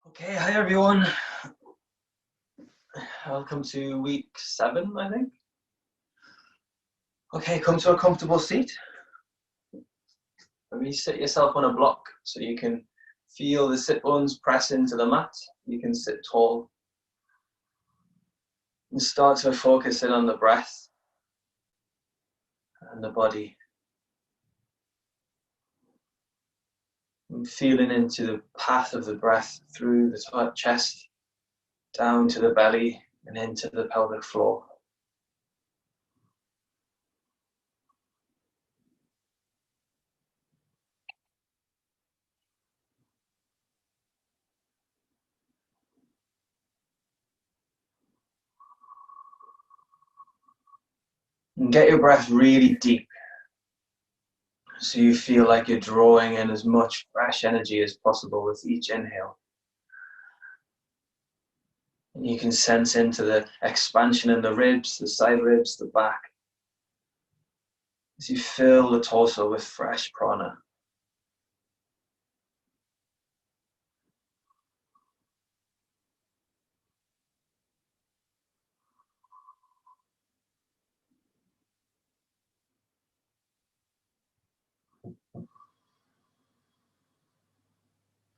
Okay, hi everyone. Welcome to week 7, I think. Okay, come to a comfortable seat. Maybe sit yourself on a block so you can feel the sit bones press into the mat. You can sit tall. And start to focus in on the breath and the body. And feeling into the path of the breath through the chest, down to the belly and into the pelvic floor. And get your breath really deep, so you feel like you're drawing in as much fresh energy as possible with each inhale. And you can sense into the expansion in the ribs, the side ribs, the back, as you fill the torso with fresh prana.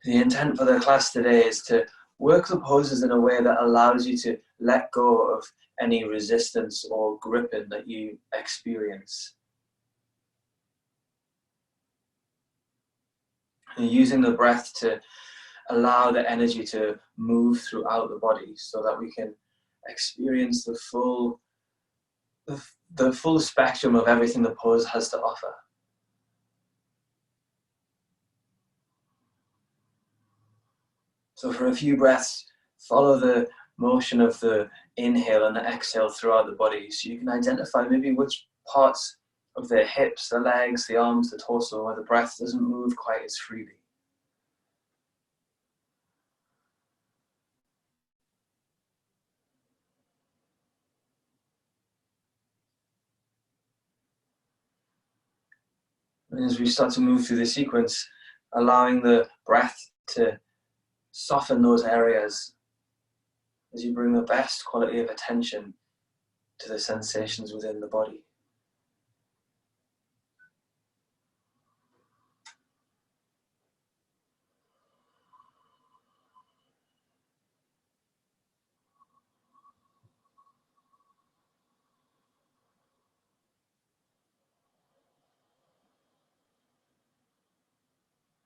The intent for the class today is to work the poses in a way that allows you to let go of any resistance or gripping that you experience. And using the breath to allow the energy to move throughout the body so that we can experience the full spectrum of everything the pose has to offer. So for a few breaths, follow the motion of the inhale and the exhale throughout the body, so you can identify maybe which parts of the hips, the legs, the arms, the torso, where the breath doesn't move quite as freely. And as we start to move through the sequence, allowing the breath to soften those areas as you bring the best quality of attention to the sensations within the body.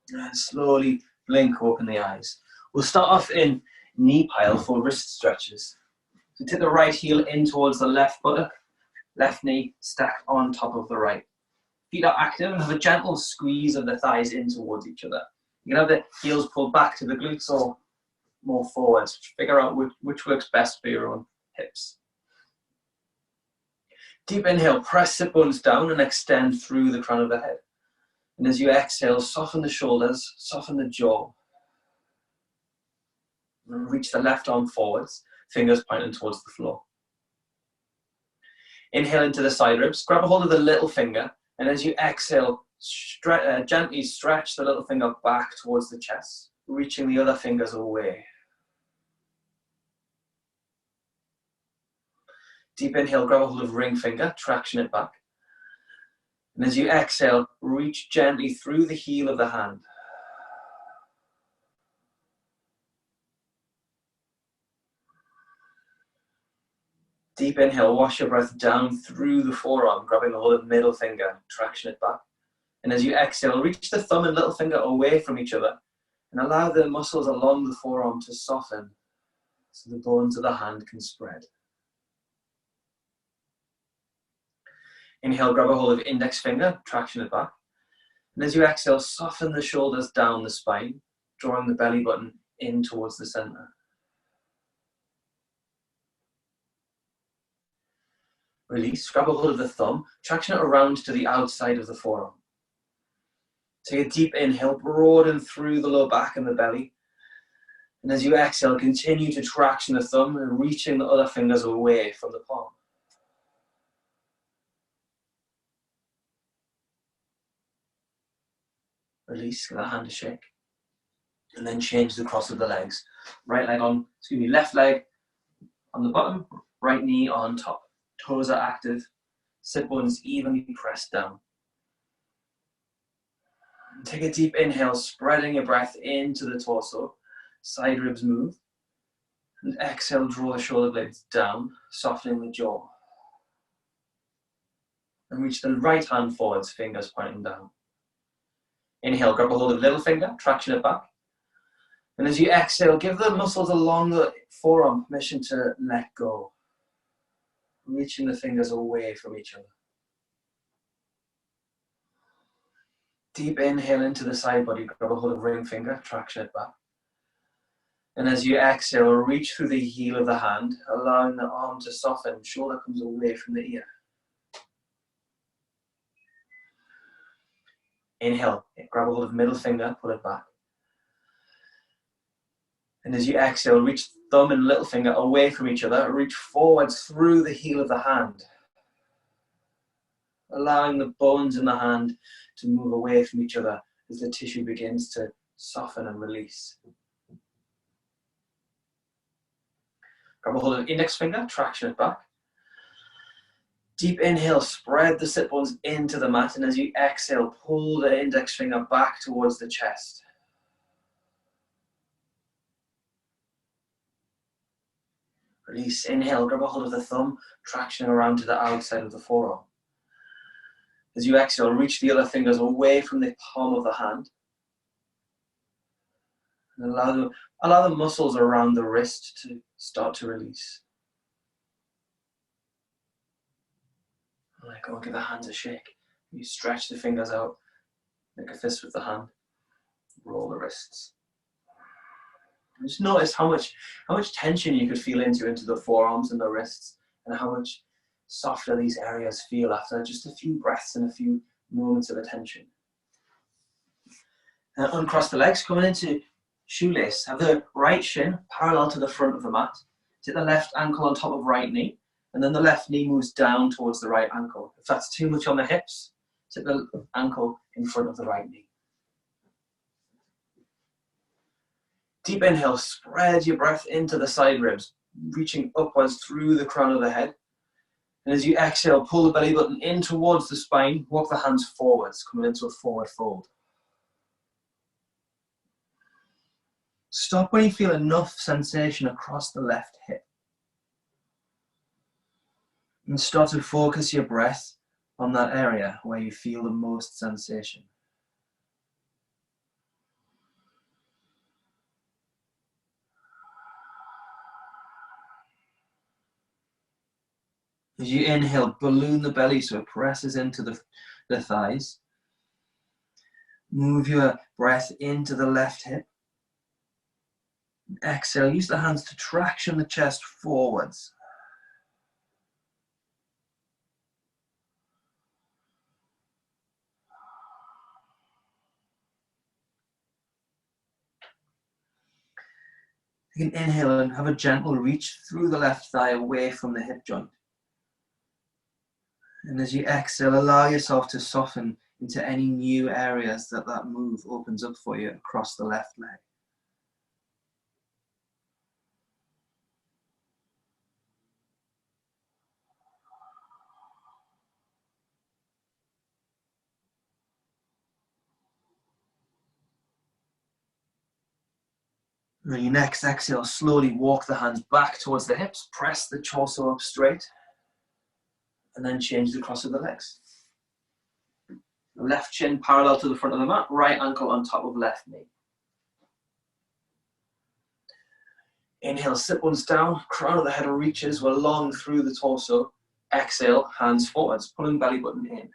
And slowly blink open the eyes. We'll start off in knee pile for wrist stretches. So take the right heel in towards the left buttock, left knee stacked on top of the right. Feet are active and have a gentle squeeze of the thighs in towards each other. You can have the heels pulled back to the glutes or more forwards. Figure out which works best for your own hips. Deep inhale, press sit bones down and extend through the crown of the head. And as you exhale, soften the shoulders, soften the jaw. And reach the left arm forwards, fingers pointing towards the floor. Inhale into the side ribs, grab a hold of the little finger, and as you exhale, gently stretch the little finger back towards the chest, reaching the other fingers away. Deep inhale, grab a hold of ring finger, traction it back. And as you exhale, reach gently through the heel of the hand. Deep inhale, wash your breath down through the forearm, grabbing a hold of the middle finger, traction it back. And as you exhale, reach the thumb and little finger away from each other and allow the muscles along the forearm to soften so the bones of the hand can spread. Inhale, grab a hold of index finger, traction it back. And as you exhale, soften the shoulders down the spine, drawing the belly button in towards the center. Release, grab a hold of the thumb, traction it around to the outside of the forearm. Take a deep inhale, broaden through the low back and the belly. And as you exhale, continue to traction the thumb and reaching the other fingers away from the palm. Release, give the hand a shake. And then change the cross of the legs. Left leg on the bottom, right knee on top. Toes are active, sit bones evenly pressed down. And take a deep inhale, spreading your breath into the torso. Side ribs move. And exhale, draw the shoulder blades down, softening the jaw. And reach the right hand forwards, fingers pointing down. Inhale, grab a hold of little finger, traction it back. And as you exhale, give the muscles along the forearm permission to let go. Reaching the fingers away from each other. Deep inhale into the side body, grab a hold of ring finger, traction it back. And as you exhale, reach through the heel of the hand, allowing the arm to soften, shoulder comes away from the ear. Inhale, grab a hold of middle finger, pull it back. And as you exhale, reach thumb and little finger away from each other, reach forwards through the heel of the hand. Allowing the bones in the hand to move away from each other as the tissue begins to soften and release. Grab a hold of index finger, traction it back. Deep inhale, spread the sit bones into the mat, and as you exhale, pull the index finger back towards the chest. Release, inhale, grab a hold of the thumb, traction around to the outside of the forearm. As you exhale, reach the other fingers away from the palm of the hand. And allow the muscles around the wrist to start to release. Let go, give the hands a shake. You stretch the fingers out, make a fist with the hand, roll the wrists. And just notice how much tension you could feel into the forearms and the wrists, and how much softer these areas feel after just a few breaths and a few moments of attention. And uncross the legs, coming into shoelace. Have the right shin parallel to the front of the mat. Take the left ankle on top of right knee, and then the left knee moves down towards the right ankle. If that's too much on the hips, take the ankle in front of the right knee. Deep inhale, spread your breath into the side ribs, reaching upwards through the crown of the head. And as you exhale, pull the belly button in towards the spine, walk the hands forwards, coming into a forward fold. Stop when you feel enough sensation across the left hip. And start to focus your breath on that area where you feel the most sensation. As you inhale, balloon the belly so it presses into the thighs. Move your breath into the left hip. Exhale, use the hands to traction the chest forwards. You can inhale and have a gentle reach through the left thigh away from the hip joint. And as you exhale, allow yourself to soften into any new areas that move opens up for you across the left leg. On your next exhale, slowly walk the hands back towards the hips, press the torso up straight, and then change the cross of the legs. Left shin parallel to the front of the mat, right ankle on top of left knee. Inhale, sit bones down, crown of the head reaches along through the torso. Exhale, hands forwards, pulling belly button in.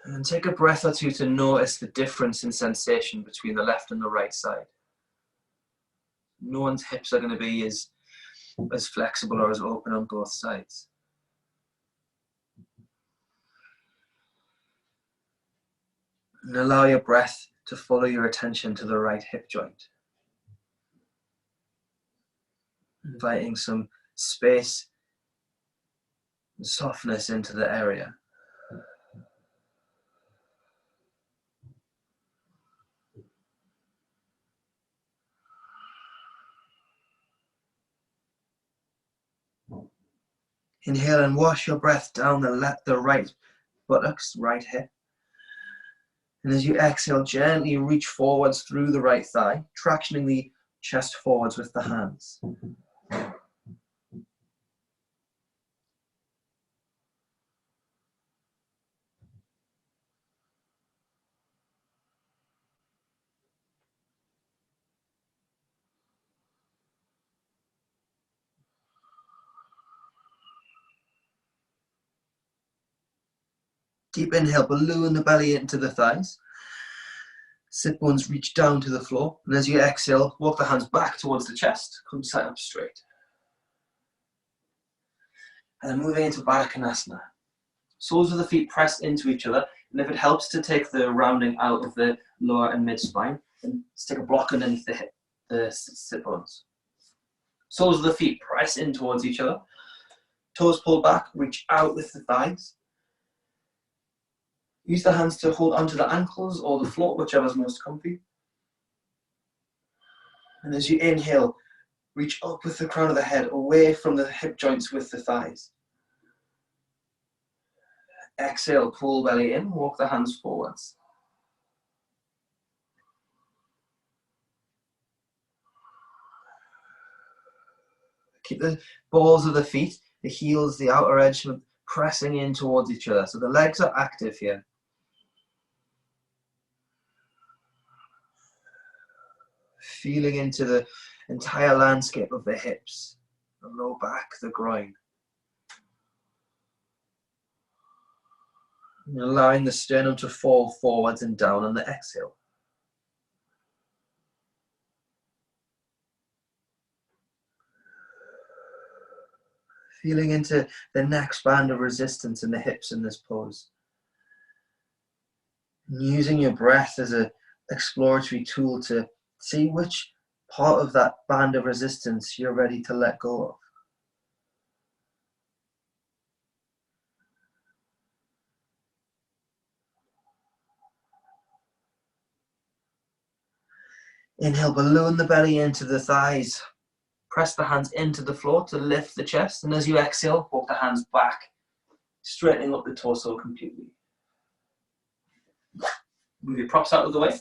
And take a breath or two to notice the difference in sensation between the left and the right side. No one's hips are going to be as flexible or as open on both sides. And allow your breath to follow your attention to the right hip joint. Inviting some space and softness into the area. Inhale and wash your breath down the right buttocks, right hip. And as you exhale, gently reach forwards through the right thigh, tractioning the chest forwards with the hands. Deep inhale, balloon the belly into the thighs. Sit bones reach down to the floor. And as you exhale, walk the hands back towards the chest. Come side up straight. And then moving into Baddha Konasana. Soles of the feet press into each other. And if it helps to take the rounding out of the lower and mid spine, then stick a block underneath the sit bones. Soles of the feet press in towards each other. Toes pull back, reach out with the thighs. Use the hands to hold onto the ankles or the floor, whichever is most comfy. And as you inhale, reach up with the crown of the head, away from the hip joints with the thighs. Exhale, pull belly in, walk the hands forwards. Keep the balls of the feet, the heels, the outer edge, pressing in towards each other. So the legs are active here. Feeling into the entire landscape of the hips, the low back, the groin. And allowing the sternum to fall forwards and down on the exhale. Feeling into the next band of resistance in the hips in this pose. And using your breath as an exploratory tool to see which part of that band of resistance you're ready to let go of. Inhale, balloon the belly into the thighs. Press the hands into the floor to lift the chest. And as you exhale, walk the hands back, straightening up the torso completely. Move your props out of the way.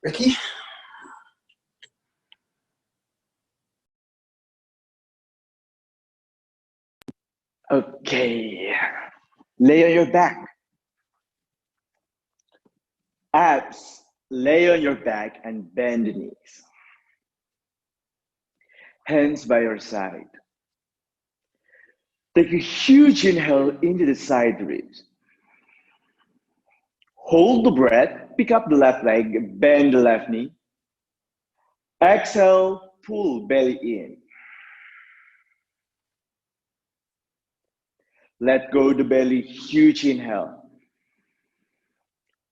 Ricky. Okay. Lay on your back. Abs, lay on your back and bend the knees. Hands by your side. Take a huge inhale into the side ribs. Hold the breath, pick up the left leg, bend the left knee. Exhale, pull belly in. Let go the belly, huge inhale.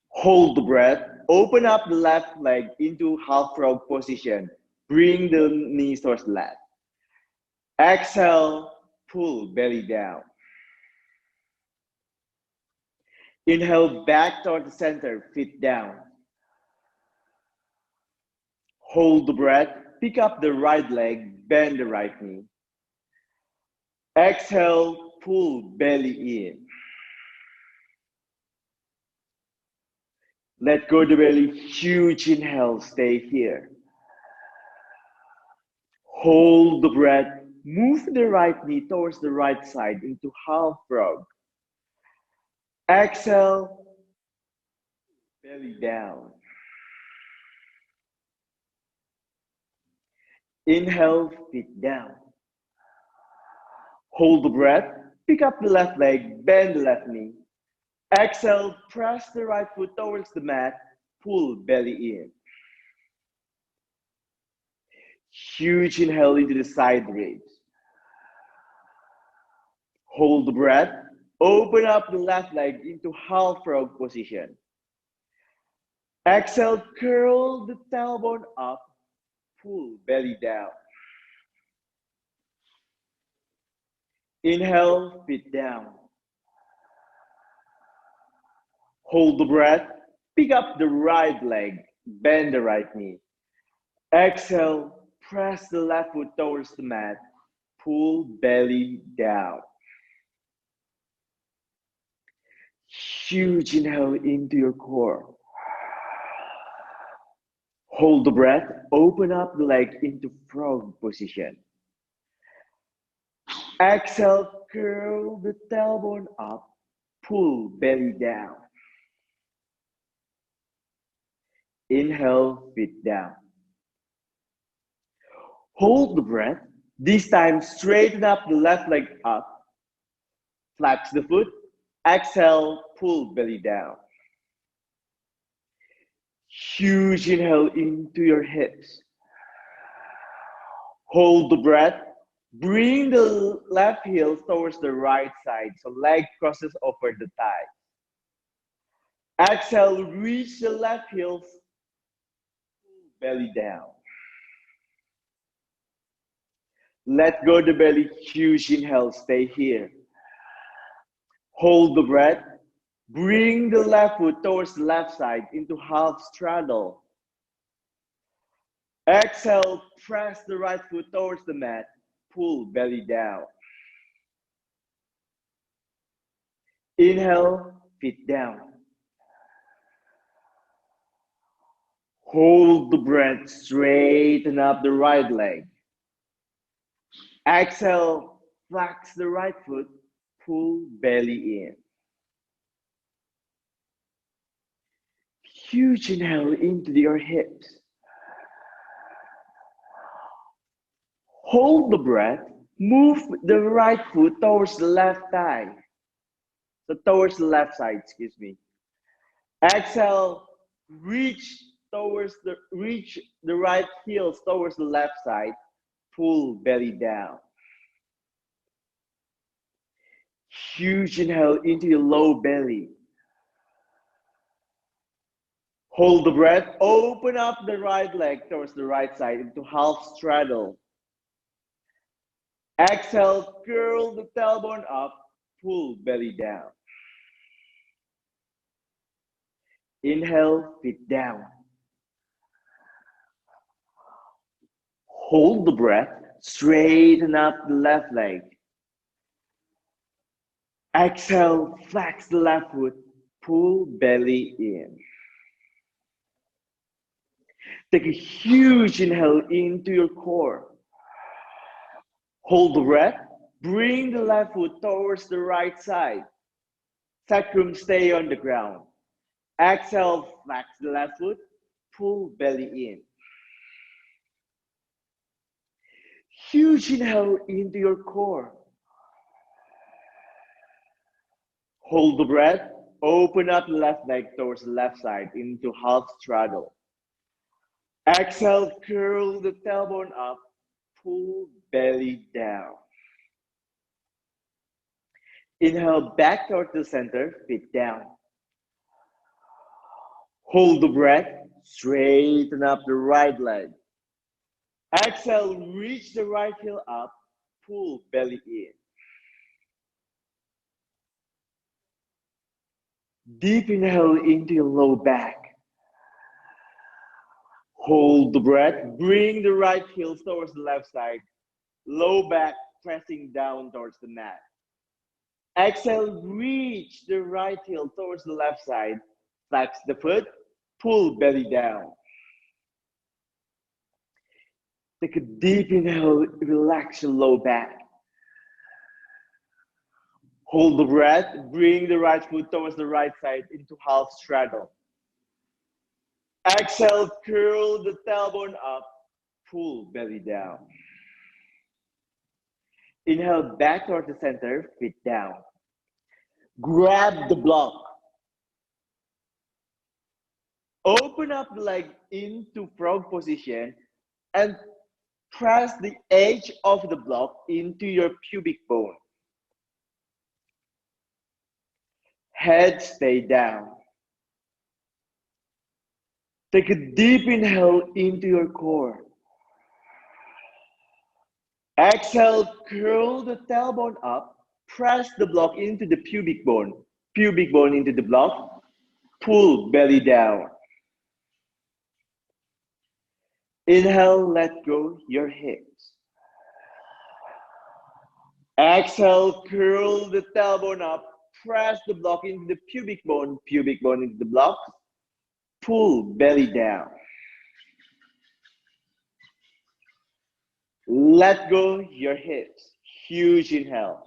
Hold the breath, open up the left leg into half frog position. Bring the knees towards the left. Exhale, pull belly down. Inhale back toward the center, feet down. Hold the breath, pick up the right leg, bend the right knee. Exhale, pull belly in. Let go the belly, huge inhale, stay here. Hold the breath, move the right knee towards the right side into half frog. Exhale, belly down. Inhale, feet down. Hold the breath, pick up the left leg, bend the left knee. Exhale, press the right foot towards the mat, pull belly in. Huge inhale into the side ribs. Hold the breath, open up the left leg into half frog position. Exhale, curl the tailbone up, pull belly down. Inhale, feet down. Hold the breath, pick up the right leg, bend the right knee. Exhale, press the left foot towards the mat, pull belly down. Huge inhale into your core. Hold the breath, open up the leg into frog position. Exhale, curl the tailbone up, pull belly down. Inhale, feet down. Hold the breath. This time, straighten up the left leg up. Flex the foot. Exhale, pull belly down. Huge inhale into your hips. Hold the breath. Bring the left heel towards the right side, so leg crosses over the thigh. Exhale, reach the left heel, belly down. Let go the belly, huge inhale, stay here. Hold the breath. Bring the left foot towards the left side into half straddle. Exhale, press the right foot towards the mat, pull belly down. Inhale, feet down. Hold the breath, straighten up the right leg. Exhale, flex the right foot, pull belly in. Huge inhale into your hips. Hold the breath, move the right foot towards the left thigh. So towards the left side, excuse me. Exhale, reach the right heels towards the left side, pull belly down. Huge inhale into your low belly. Hold the breath, open up the right leg towards the right side into half straddle. Exhale, curl the tailbone up, pull belly down. Inhale, feet down. Hold the breath, straighten up the left leg. Exhale, flex the left foot, pull belly in. Take a huge inhale into your core. Hold the breath, bring the left foot towards the right side. Sacrum stay on the ground. Exhale, flex the left foot, pull belly in. Huge inhale into your core. Hold the breath, open up the left leg towards the left side into half straddle. Exhale, curl the tailbone up, pull belly down. Inhale, back toward the center, feet down. Hold the breath, straighten up the right leg. Exhale, reach the right heel up, pull belly in. Deep inhale into your low back. Hold the breath, bring the right heel towards the left side. Low back pressing down towards the mat. Exhale, reach the right heel towards the left side. Flex the foot, pull belly down. Take a deep inhale, relax your low back. Hold the breath, bring the right foot towards the right side into half straddle. Exhale, curl the tailbone up, pull belly down. Inhale, back toward the center, feet down. Grab the block. Open up the leg into frog position and press the edge of the block into your pubic bone. Head stay down. Take a deep inhale into your core. Exhale, curl the tailbone up, press the block into the pubic bone into the block, pull belly down. Inhale, let go your hips. Exhale, curl the tailbone up, press the block into the pubic bone into the block, pull belly down. Let go your hips, huge inhale.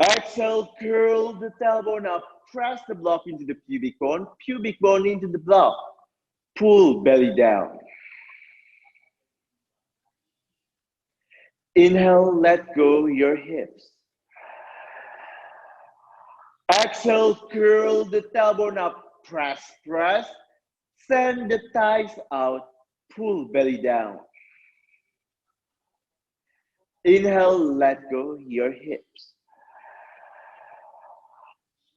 Exhale, curl the tailbone up, press the block into the pubic bone into the block, pull belly down. Inhale, let go your hips. Exhale, curl the tailbone up, press, send the thighs out, pull belly down. Inhale, let go your hips.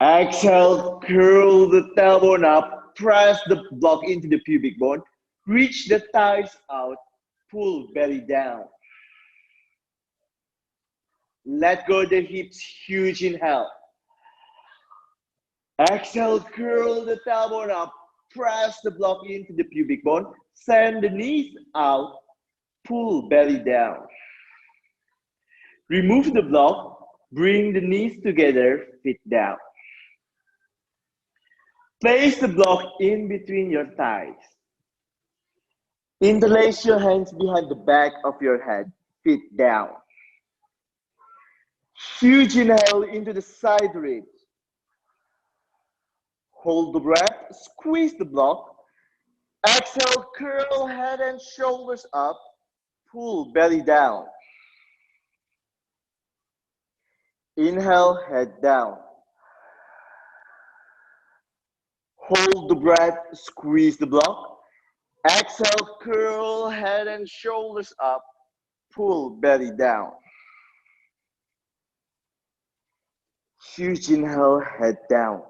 Exhale, curl the tailbone up, press the block into the pubic bone, reach the thighs out, pull belly down. Let go the hips, huge inhale. Exhale, curl the tailbone up, press the block into the pubic bone, send the knees out, pull belly down. Remove the block, bring the knees together, feet down. Place the block in between your thighs. Interlace your hands behind the back of your head, feet down. Huge inhale into the side ribs. Hold the breath, squeeze the block. Exhale, curl head and shoulders up, pull belly down. Inhale, head down. Hold the breath, squeeze the block. Exhale, curl head and shoulders up, pull belly down. Huge inhale, head down.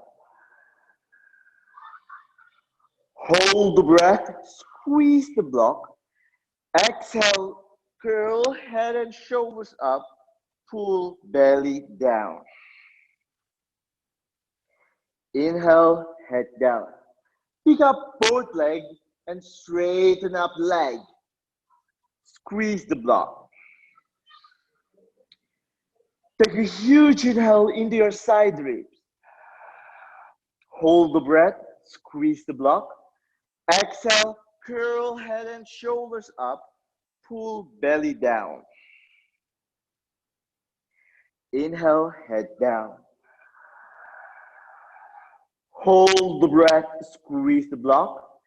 Hold the breath, squeeze the block. Exhale, curl head and shoulders up, pull belly down. Inhale, head down. Pick up both legs and straighten up leg. Squeeze the block. Take a huge inhale into your side ribs. Hold the breath, squeeze the block. Exhale, curl head and shoulders up, pull belly down. Inhale, head down. Hold the breath, squeeze the block.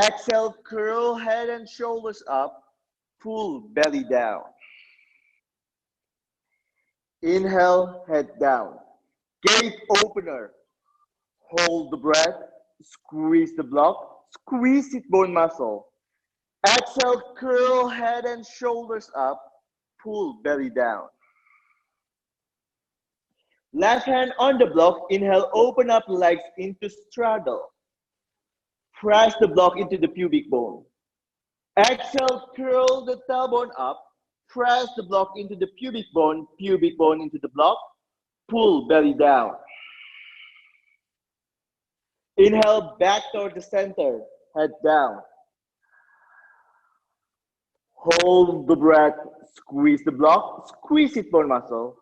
Exhale, curl head and shoulders up, pull belly down. Inhale, head down. Gate opener. Hold the breath, squeeze the block, squeeze sit bone muscle. Exhale, curl head and shoulders up, pull belly down. Left hand on the block, inhale, open up legs into straddle. Press the block into the pubic bone. Exhale, curl the tailbone up, press the block into the pubic bone into the block, pull belly down. Inhale, back toward the center, head down. Hold the breath, squeeze the block, squeeze sit bone muscle.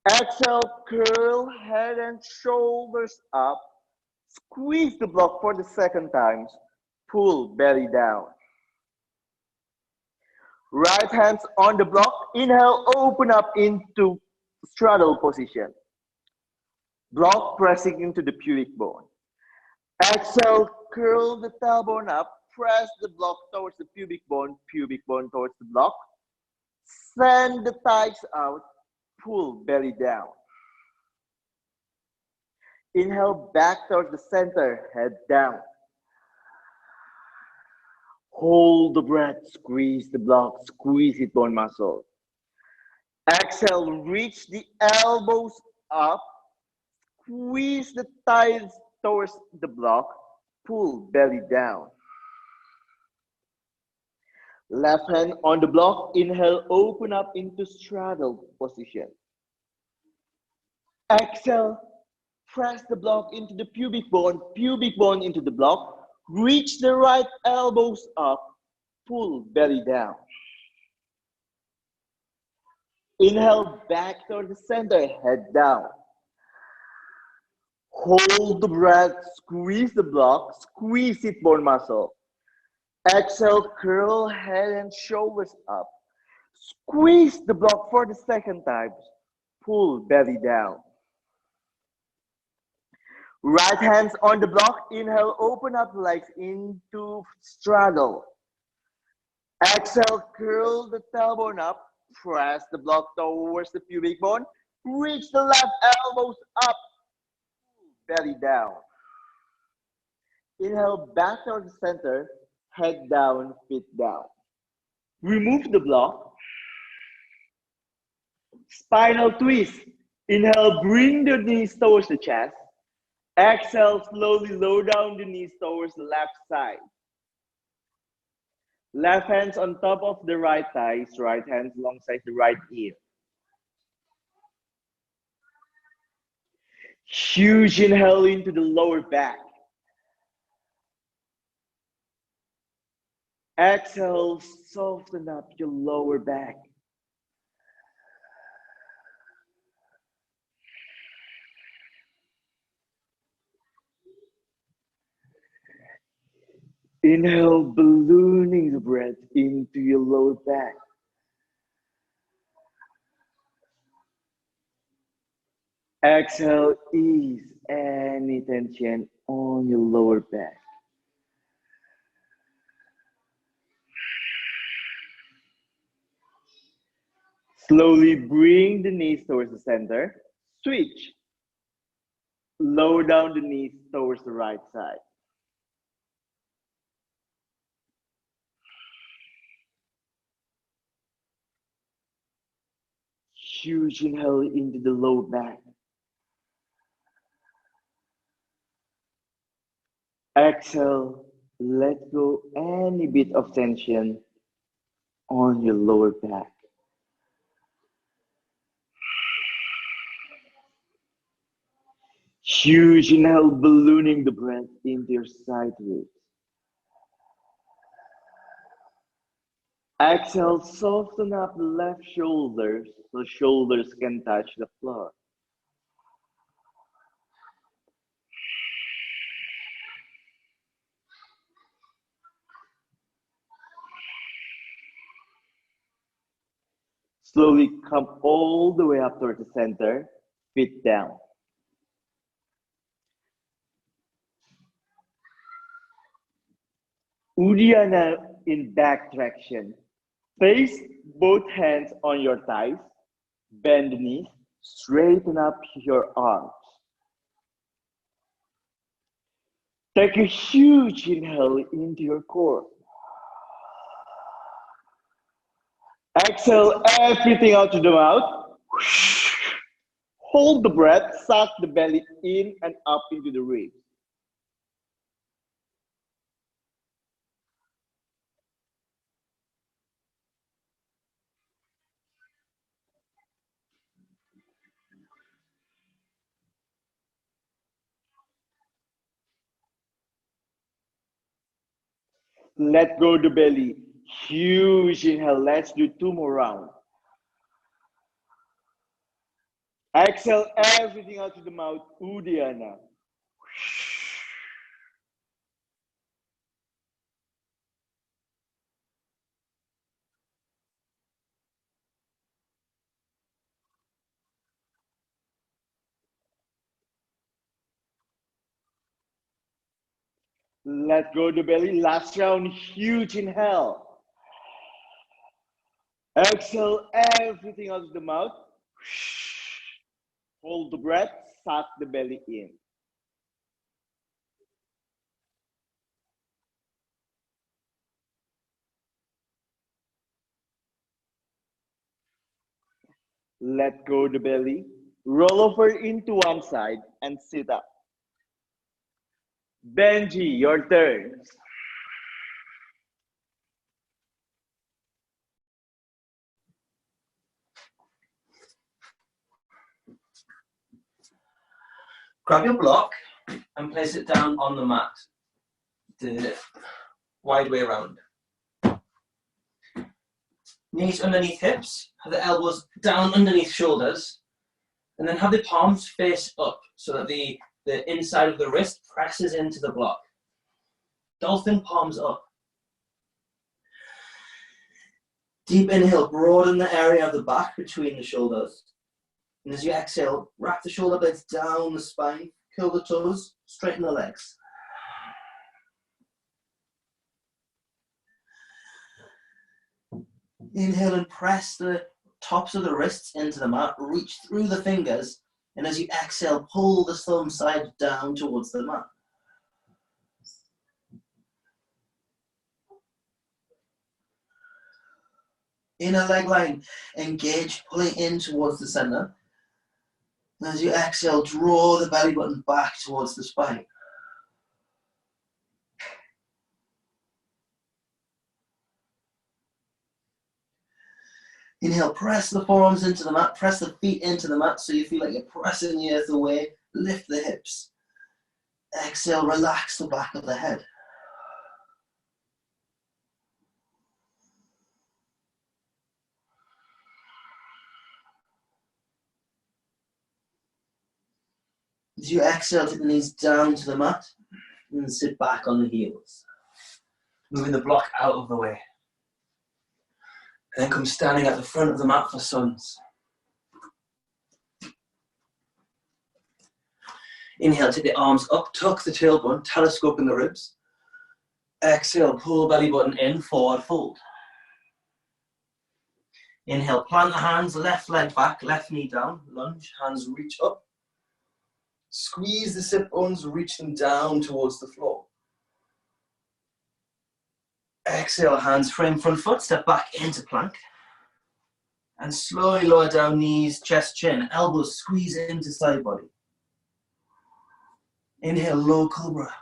Exhale, curl head and shoulders up, squeeze the block for the second time, pull belly down. Right hands on the block, inhale, open up into straddle position. Block pressing into the pubic bone. Exhale, curl the tailbone up, press the block towards the pubic bone towards the block. Send the thighs out, pull belly down. Inhale, back towards the center, head down. Hold the breath, squeeze the block, squeeze it bone muscle. Exhale, reach the elbows up, squeeze the thighs towards the block, pull belly down. Left hand on the block, inhale, open up into straddle position. Exhale, press the block into the pubic bone into the block, reach the right elbows up, pull belly down. Inhale back toward the center, head down. Hold the breath, squeeze the block, squeeze sit bone muscle. Exhale, curl head and shoulders up. Squeeze the block for the second time. Pull belly down. Right hands on the block. Inhale, open up legs into straddle. Exhale, curl the tailbone up. Press the block towards the pubic bone. Reach the left elbows up. Belly down. Inhale back toward the center. Head down, feet down. Remove the block. Spinal twist. Inhale, bring the knees towards the chest. Exhale, slowly lower down the knees towards the left side. Left hands on top of the right thighs, right hands alongside the right ear. Huge inhale into the lower back. Exhale, soften up your lower back. Inhale, ballooning the breath into your lower back. Exhale, ease any tension on your lower back. Slowly bring the knees towards the center. Switch. Lower down the knees towards the right side. Huge inhale into the lower back. Exhale, let go any bit of tension on your lower back. Huge inhale, ballooning the breath into your side ribs. Exhale, soften up the left shoulders so shoulders can touch the floor. Slowly come all the way up toward the center, feet down. Uddiyana in back traction. Place both hands on your thighs, bend the knees, straighten up your arms. Take a huge inhale into your core. Exhale everything out to the mouth. Hold the breath, suck the belly in and up into the ribs. Let go the belly. Huge inhale. Let's do 2 more rounds. Exhale everything out to the mouth. Uddiyana. Let go the belly. Last round. Huge inhale. Exhale everything out of the mouth. Hold the breath. Suck the belly in. Let go the belly. Roll over into one side and sit up. Benji, your turn. Grab your block and place it down on the mat, the wide way around. Knees underneath hips, have the elbows down underneath shoulders, and then have the palms face up so that the inside of the wrist presses into the block. Dolphin, palms up. Deep inhale, broaden the area of the back between the shoulders. And as you exhale, wrap the shoulder blades down the spine, curl the toes, straighten the legs. Inhale and press the tops of the wrists into the mat, reach through the fingers, and as you exhale, pull the thumb side down towards the mat. Inner leg line, engage, pulling in towards the center. And as you exhale, draw the belly button back towards the spine. Inhale, press the forearms into the mat, press the feet into the mat so you feel like you're pressing the earth away, lift the hips. Exhale, relax the back of the head. As you exhale, take the knees down to the mat and sit back on the heels. Moving the block out of the way. And then come standing at the front of the mat for suns. Inhale, take the arms up, tuck the tailbone, telescoping the ribs. Exhale, pull belly button in, forward fold. Inhale, plant the hands, left leg back, left knee down, lunge, hands reach up. Squeeze the sit bones, reach them down towards the floor. Exhale, hands frame front foot, step back into plank. And slowly lower down knees, chest, chin, elbows squeeze into side body. Inhale, low cobra.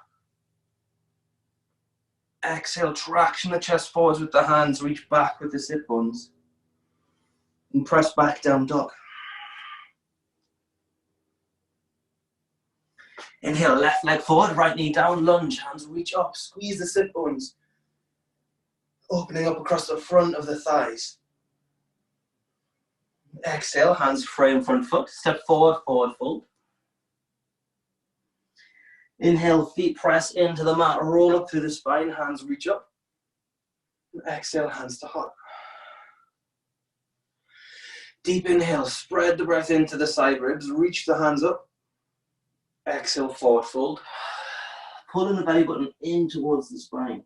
Exhale, traction the chest forwards with the hands, reach back with the sit bones. And press back down dog. Inhale, left leg forward, right knee down, lunge, hands reach up, squeeze the sit bones. Opening up across the front of the thighs. Exhale, hands frame front foot, step forward, forward fold. Inhale, feet press into the mat, roll up through the spine, hands reach up. Exhale, hands to heart. Deep inhale, spread the breath into the side ribs, reach the hands up. Exhale, forward fold. Pulling the belly button in towards the spine.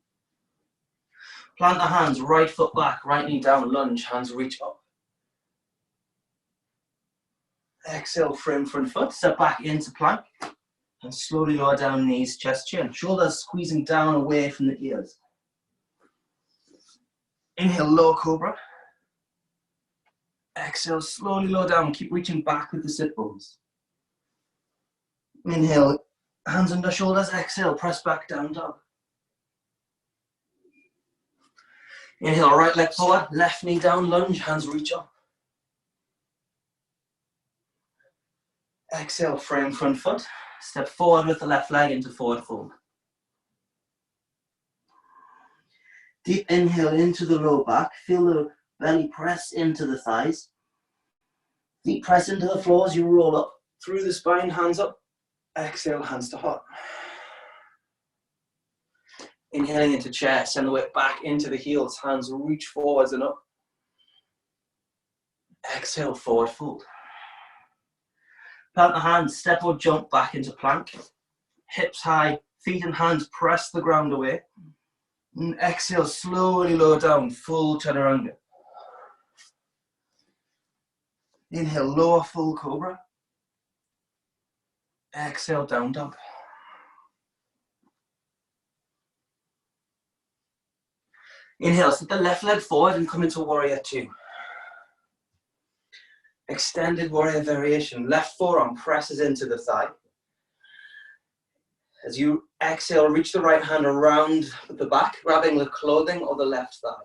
Plant the hands, right foot back, right knee down, lunge, hands reach up. Exhale, frame front foot, step back into plank. And slowly lower down knees, chest, chin. Shoulders squeezing down away from the ears. Inhale, low cobra. Exhale, slowly lower down. Keep reaching back with the sit bones. Inhale, hands under shoulders. Exhale, press back down dog. Inhale, right leg forward, left knee down, lunge, hands reach up. Exhale, frame front foot. Step forward with the left leg into forward fold. Deep inhale into the low back. Feel the belly press into the thighs. Feet press into the floor as you roll up. Through the spine, hands up. Exhale, hands to heart. Inhaling into chest, send the weight back into the heels. Hands reach forwards and up. Exhale, forward fold. Plant the hands, step or jump back into plank. Hips high, feet and hands press the ground away. And exhale, slowly lower down, full chaturanga. Inhale, lower full cobra. Exhale, down dog. Inhale, step the left leg forward and come into warrior two. Extended warrior variation. Left forearm presses into the thigh. As you exhale, reach the right hand around the back, grabbing the clothing or the left thigh.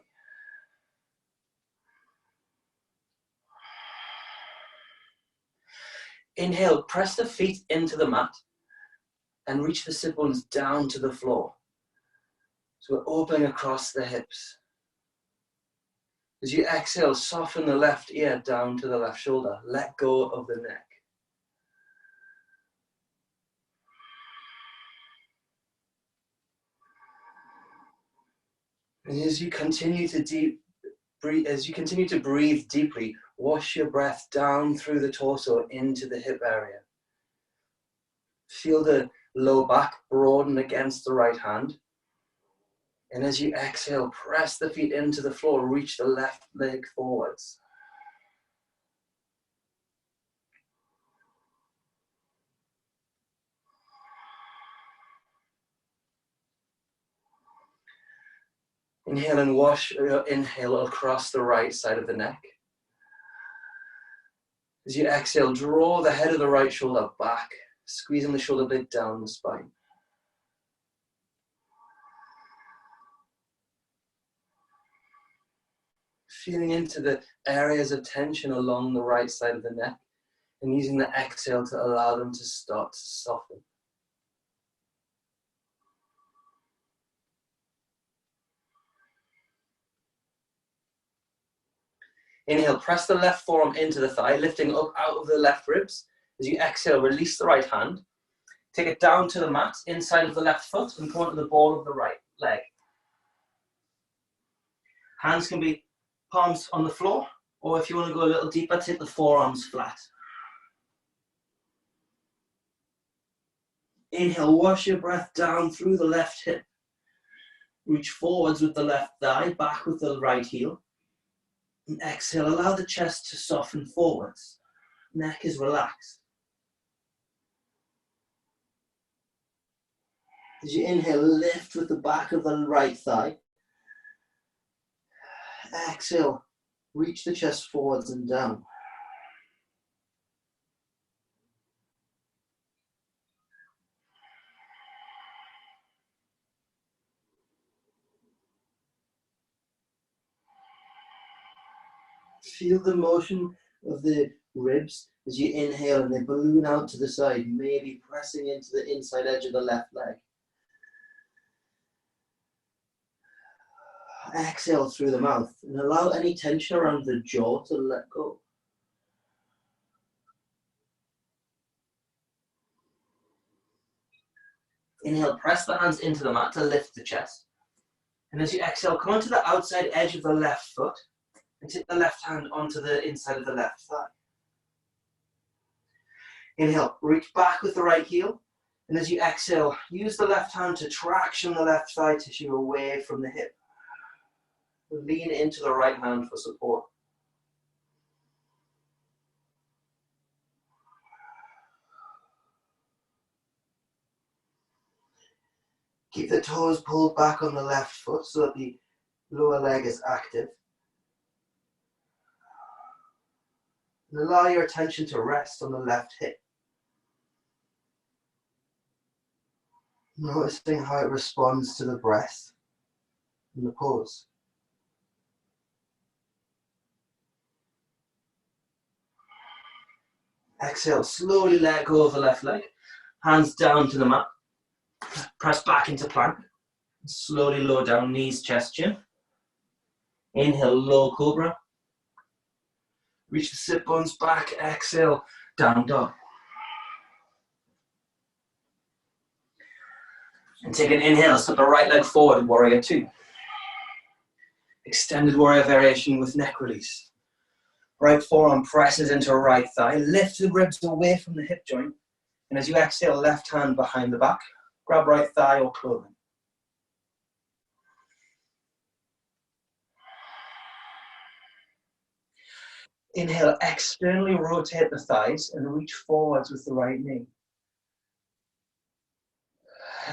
Inhale, press the feet into the mat and reach the sit bones down to the floor. So we're opening across the hips. As you exhale, soften the left ear down to the left shoulder. Let go of the neck. And as you continue to breathe deeply, wash your breath down through the torso into the hip area. Feel the low back broaden against the right hand. And as you exhale, press the feet into the floor, reach the left leg forwards. Inhale and wash your inhale across the right side of the neck. As you exhale, draw the head of the right shoulder back, squeezing the shoulder blade down the spine. Feeling into the areas of tension along the right side of the neck and using the exhale to allow them to start to soften. Inhale, press the left forearm into the thigh, lifting up out of the left ribs. As you exhale, release the right hand. Take it down to the mat, inside of the left foot, and point to the ball of the right leg. Hands can be palms on the floor, or if you want to go a little deeper, take the forearms flat. Inhale, wash your breath down through the left hip. Reach forwards with the left thigh, back with the right heel. And exhale, allow the chest to soften forwards. Neck is relaxed. As you inhale, lift with the back of the right thigh. Exhale, reach the chest forwards and down. Feel the motion of the ribs as you inhale and they balloon out to the side, maybe pressing into the inside edge of the left leg. Exhale through the mouth and allow any tension around the jaw to let go. Inhale, press the hands into the mat to lift the chest. And as you exhale, come onto the outside edge of the left foot and take the left hand onto the inside of the left thigh. Inhale, reach back with the right heel. And as you exhale, use the left hand to traction the left thigh tissue away from the hip. Lean into the right hand for support. Keep the toes pulled back on the left foot so that the lower leg is active. And allow your attention to rest on the left hip. Noticing how it responds to the breath and the pose. Exhale, slowly let go of the left leg. Hands down to the mat. Press back into plank. Slowly lower down, knees, chest, chin. Inhale, low cobra. Reach the sit bones back. Exhale, down dog. And take an inhale, step the right leg forward, warrior two. Extended warrior variation with neck release. Right forearm presses into right thigh. Lift the ribs away from the hip joint. And as you exhale, left hand behind the back. Grab right thigh or clothing. Inhale, externally rotate the thighs and reach forwards with the right knee.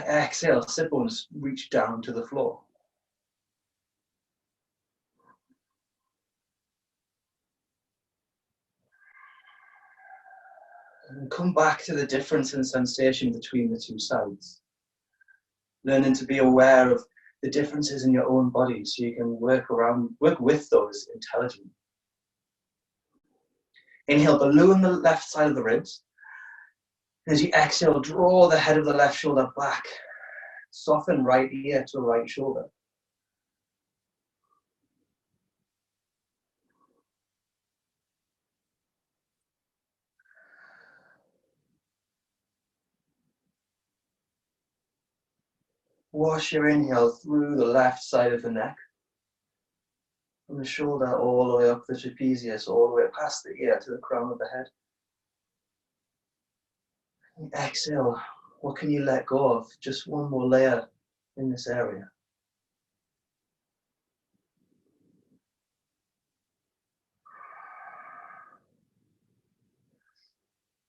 Exhale, sit bones reach down to the floor. And come back to the difference in sensation between the two sides. Learning to be aware of the differences in your own body so you can work with those intelligently. Inhale, balloon the left side of the ribs. As you exhale, draw the head of the left shoulder back. Soften right ear to right shoulder. Wash your inhale through the left side of the neck. From the shoulder all the way up the trapezius, all the way past the ear to the crown of the head. Exhale. What can you let go of? Just one more layer in this area.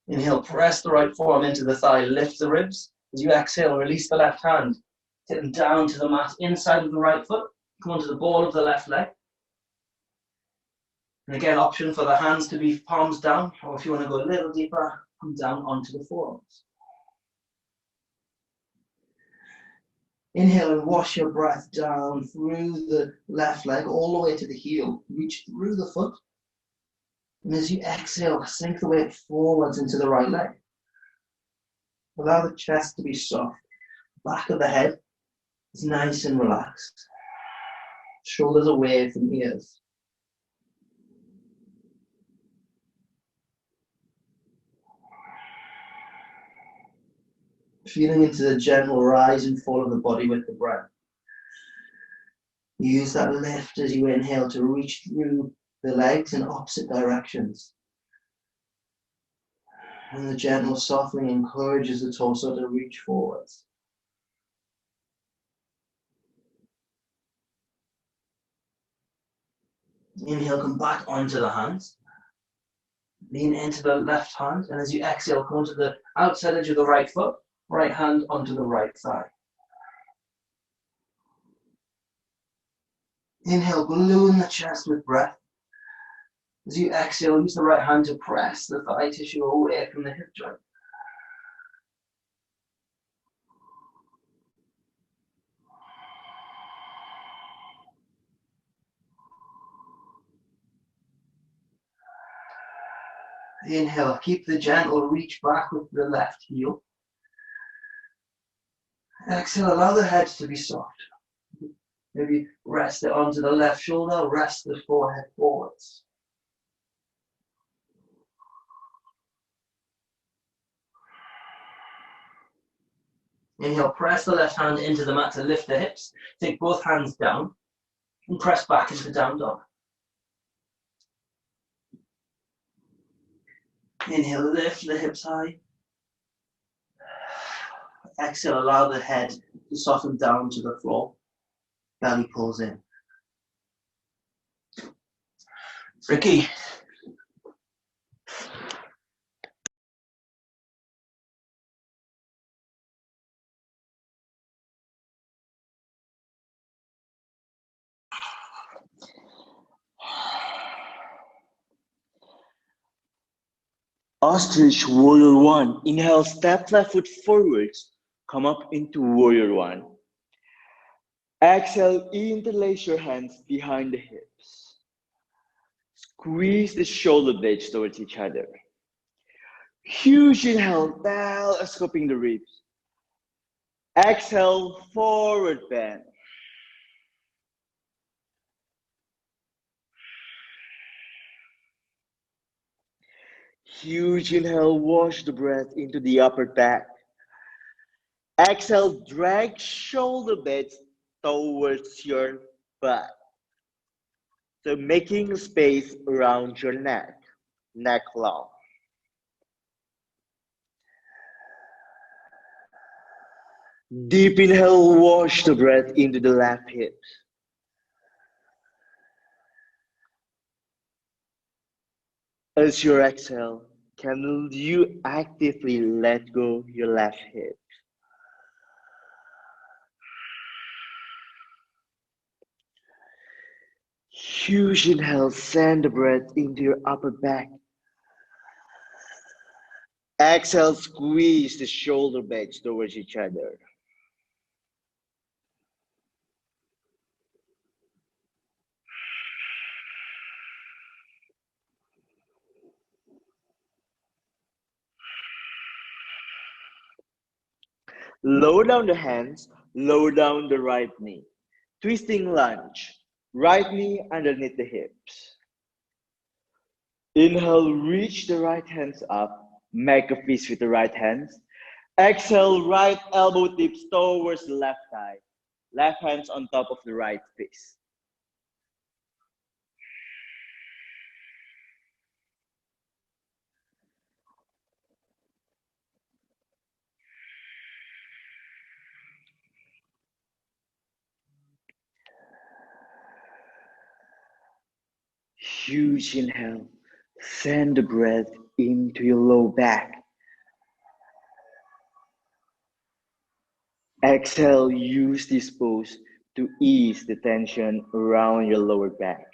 Inhale, press the right forearm into the thigh, lift the ribs. As you exhale, release the left hand. Take them down to the mat, inside of the right foot. Come onto the ball of the left leg. And again, option for the hands to be palms down, or if you want to go a little deeper, come down onto the forearms. Inhale and wash your breath down through the left leg, all the way to the heel. Reach through the foot. And as you exhale, sink the weight forwards into the right leg. Allow the chest to be soft. Back of the head is nice and relaxed. Shoulders away from ears. Feeling into the gentle rise and fall of the body with the breath. Use that lift as you inhale to reach through the legs in opposite directions. And the gentle softening encourages the torso to reach forwards. Inhale, come back onto the hands. Lean into the left hand, and as you exhale, come onto the outside edge of the right foot, right hand onto the right thigh. Inhale, balloon the chest with breath. As you exhale, use the right hand to press the thigh tissue away from the hip joint. Inhale, keep the gentle reach back with the left heel. Exhale, allow the head to be soft. Maybe rest it onto the left shoulder, rest the forehead forwards. Inhale, press the left hand into the mat to lift the hips. Take both hands down and press back into down dog. Inhale, lift the hips high. Exhale, allow the head to soften down to the floor. Belly pulls in. Ricky. Ostrich Warrior One. Inhale, step left foot forwards. Come up into Warrior One. Exhale, interlace your hands behind the hips. Squeeze the shoulder blades towards each other. Huge inhale, telescoping the ribs. Exhale, forward bend. Huge inhale, wash the breath into the upper back. Exhale, drag shoulder blades towards your butt. So making space around your neck long. Deep inhale, wash the breath into the left hips. As you exhale, can you actively let go your left hip? Huge inhale, send the breath into your upper back. Exhale, squeeze the shoulder blades towards each other. Lower down the hands, lower down the right knee. Twisting lunge, right knee underneath the hips. Inhale, reach the right hands up, make a fist with the right hands. Exhale, right elbow tips towards the left thigh. Left hands on top of the right fist. Huge inhale. Send the breath into your low back. Exhale, use this pose to ease the tension around your lower back.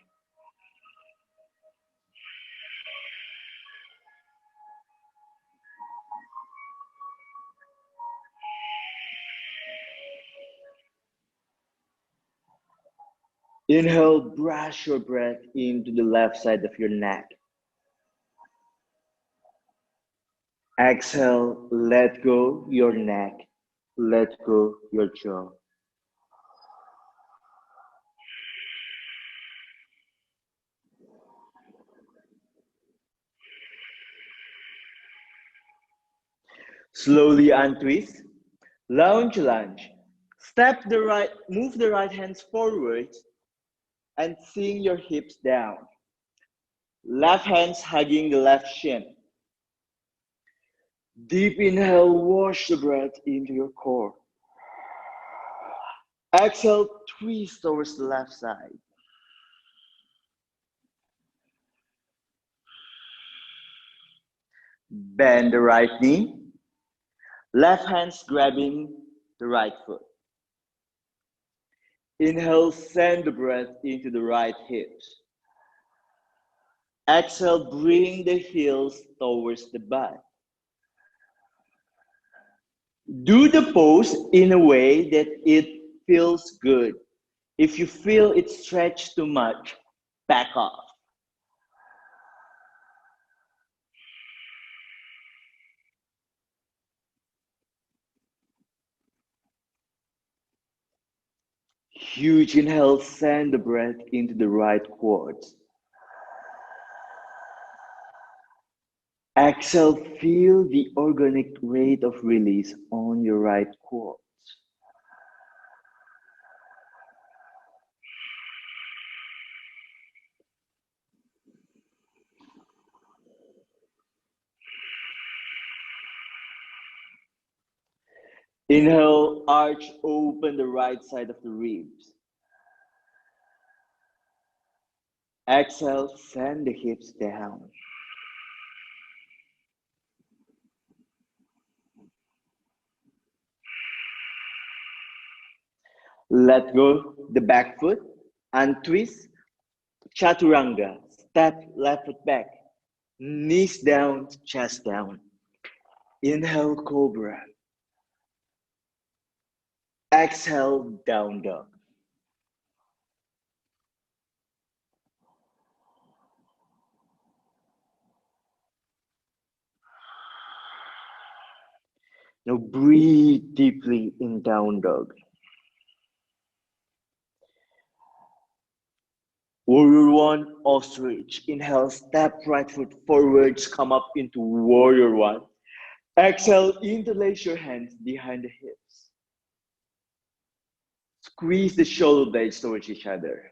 Inhale, brush your breath into the left side of your neck. Exhale, let go your neck, let go your jaw. Slowly untwist, lunge. Move the right hands forward and sink your hips down. Left hands hugging the left shin. Deep inhale, wash the breath into your core. Exhale, twist towards the left side. Bend the right knee. Left hands grabbing the right foot. Inhale, send the breath into the right hips. Exhale, bring the heels towards the butt. Do the pose in a way that it feels good. If you feel it stretched too much, back off. Huge inhale, send the breath into the right quads. Exhale, feel the organic rate of release on your right quads. Inhale, arch open the right side of the ribs. Exhale, send the hips down. Let go the back foot and twist. Chaturanga, step left foot back. Knees down, chest down. Inhale, cobra. Exhale, down dog. Now breathe deeply in down dog. Warrior one, ostrich. Inhale, step right foot forwards, come up into warrior one. Exhale, interlace your hands behind the hips. Squeeze the shoulder blades towards each other.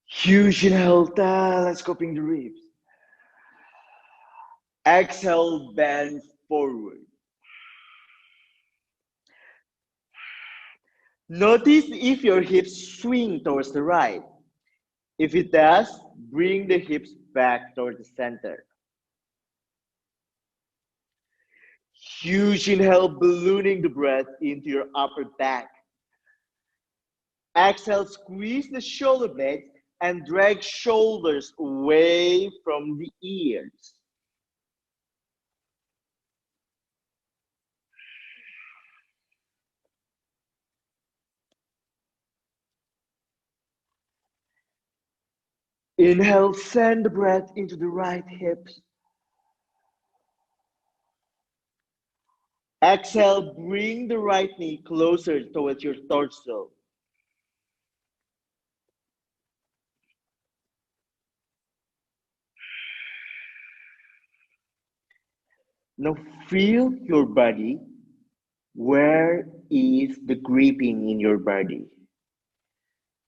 Huge inhale, telescoping the ribs. Exhale, bend forward. Notice if your hips swing towards the right. If it does, bring the hips back towards the center. Huge inhale, ballooning the breath into your upper back. Exhale, squeeze the shoulder blades and drag shoulders away from the ears. Inhale, send the breath into the right hips. Exhale, bring the right knee closer towards your torso. Now feel your body. Where is the gripping in your body?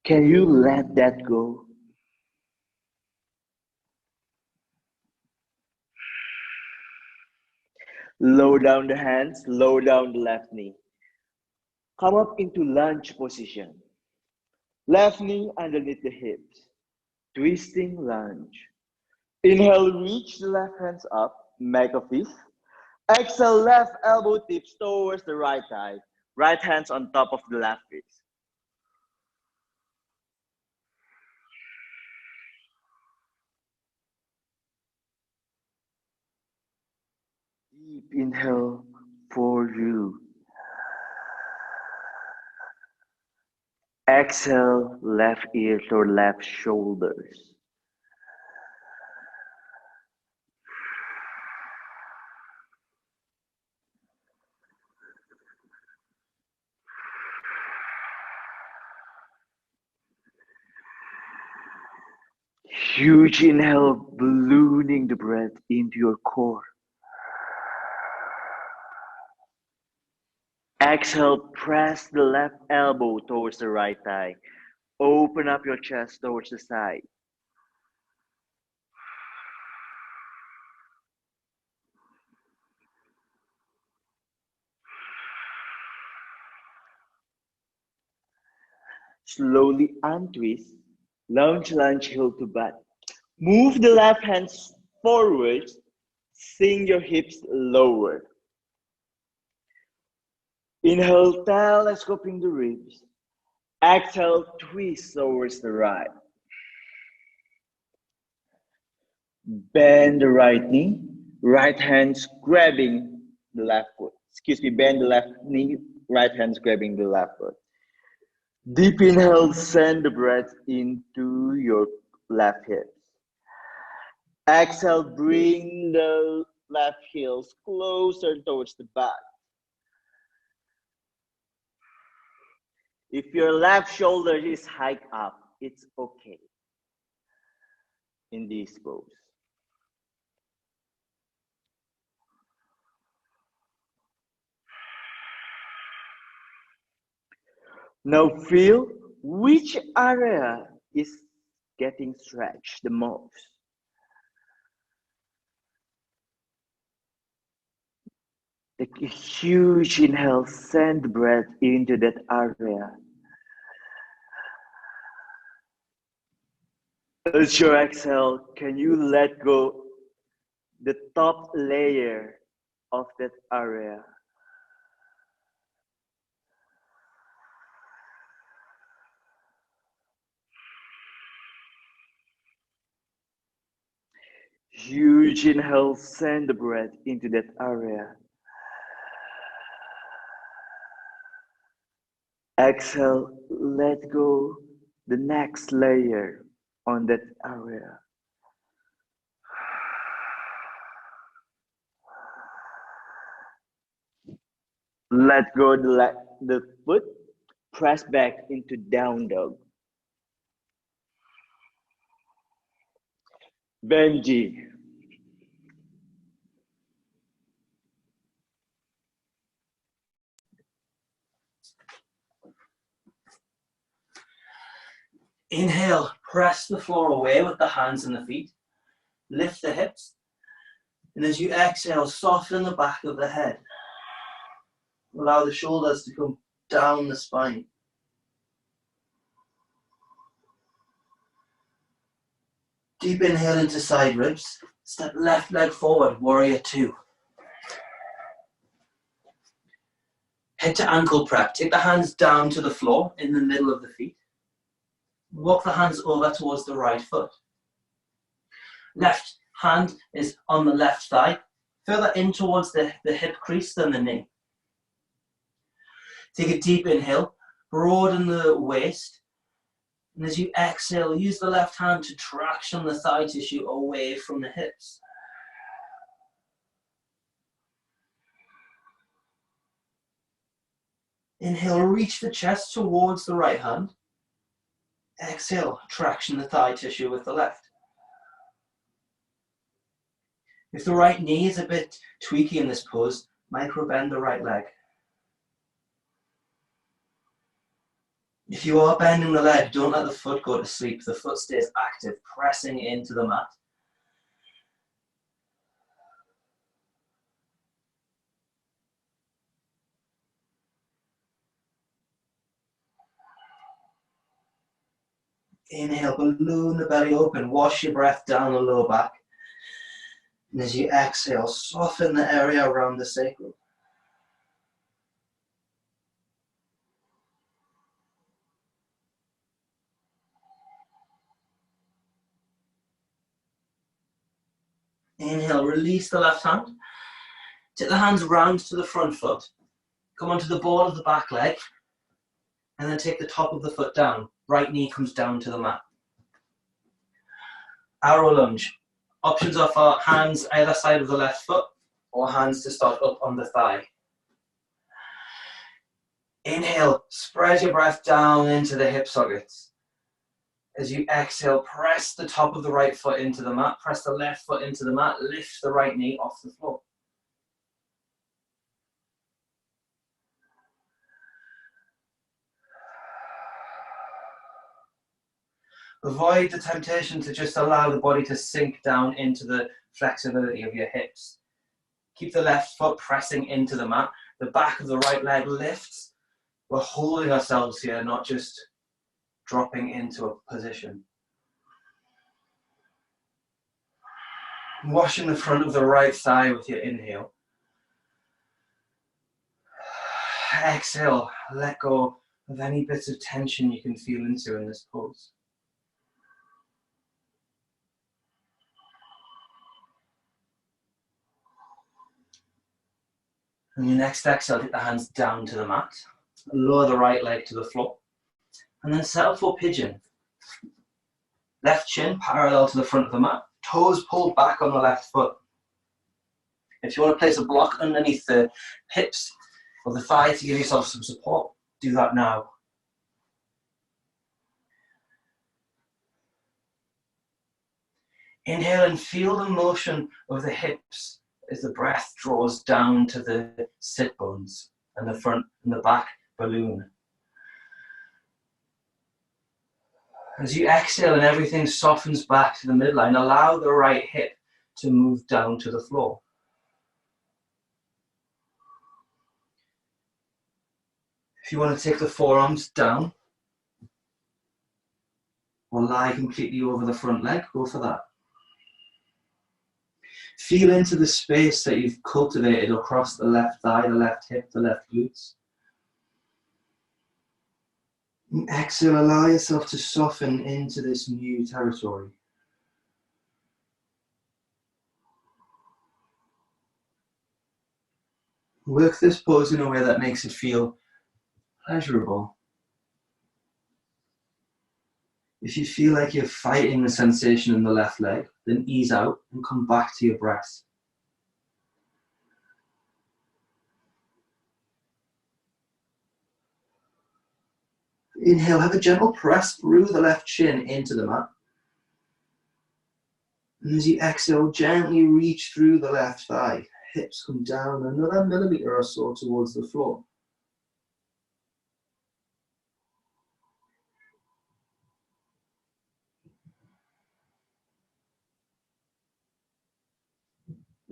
Can you let that go? Lower down the hands, lower down the left knee. Come up into lunge position. Left knee underneath the hips. Twisting lunge. Inhale, reach the left hands up, make a fist. Exhale, left elbow tips towards the right thigh. Right hands on top of the left fist. Deep inhale for you. Exhale, left ear to left shoulders. Huge inhale, ballooning the breath into your core. Exhale, press the left elbow towards the right thigh. Open up your chest towards the side. Slowly untwist. Lunge, lunge, heel to butt. Move the left hands forward. Sink your hips lower. Inhale, telescoping the ribs. Exhale, twist towards the right. Bend the right knee. Right hands grabbing the left foot. Bend the left knee. Right hands grabbing the left foot. Deep inhale, send the breath into your left hips. Exhale, bring the left heels closer towards the back. If your left shoulder is hiked up, it's okay in this pose. Now feel which area is getting stretched the most. Take a huge inhale, send the breath into that area. As you exhale, can you let go the top layer of that area? Huge inhale, send the breath into that area. Exhale, let go the next layer on that area. Let go the foot, press back into down dog. Benji. Inhale, press the floor away with the hands and the feet. Lift the hips. And as you exhale, soften the back of the head. Allow the shoulders to come down the spine. Deep inhale into side ribs. Step left leg forward, warrior two. Head to ankle prep. Take the hands down to the floor in the middle of the feet. Walk the hands over towards the right foot. Left hand is on the left thigh, further in towards the hip crease than the knee. Take a deep inhale, broaden the waist, and as you exhale, use the left hand to traction the thigh tissue away from the hips. Inhale, reach the chest towards the right hand. Exhale, traction the thigh tissue with the left. If the right knee is a bit tweaky in this pose, micro bend the right leg. If you are bending the leg, don't let the foot go to sleep. The foot stays active, pressing into the mat. Inhale, balloon the belly open, wash your breath down the lower back. And as you exhale, soften the area around the sacrum. Inhale, release the left hand. Take the hands round to the front foot. Come onto the ball of the back leg. And then take the top of the foot down. Right knee comes down to the mat. Arrow lunge. Options are for hands either side of the left foot or hands to start up on the thigh. Inhale, spread your breath down into the hip sockets. As you exhale, press the top of the right foot into the mat, press the left foot into the mat, lift the right knee off the floor. Avoid the temptation to just allow the body to sink down into the flexibility of your hips. Keep the left foot pressing into the mat. The back of the right leg lifts. We're holding ourselves here, not just dropping into a position. Washing the front of the right thigh with your inhale. Exhale, let go of any bits of tension you can feel into in this pose. On your next exhale, take the hands down to the mat. Lower the right leg to the floor. And then settle for pigeon. Left shin parallel to the front of the mat. Toes pulled back on the left foot. If you want to place a block underneath the hips or the thigh to give yourself some support, do that now. Inhale and feel the motion of the hips as the breath draws down to the sit bones and the front and the back balloon. As you exhale and everything softens back to the midline, allow the right hip to move down to the floor. If you want to take the forearms down or lie completely over the front leg, go for that. Feel into the space that you've cultivated across the left thigh, the left hip, the left glutes. And exhale, allow yourself to soften into this new territory. Work this pose in a way that makes it feel pleasurable. If you feel like you're fighting the sensation in the left leg, then ease out and come back to your breath. Inhale, have a gentle press through the left shin into the mat. And as you exhale, gently reach through the left thigh. Hips come down another millimeter or so towards the floor.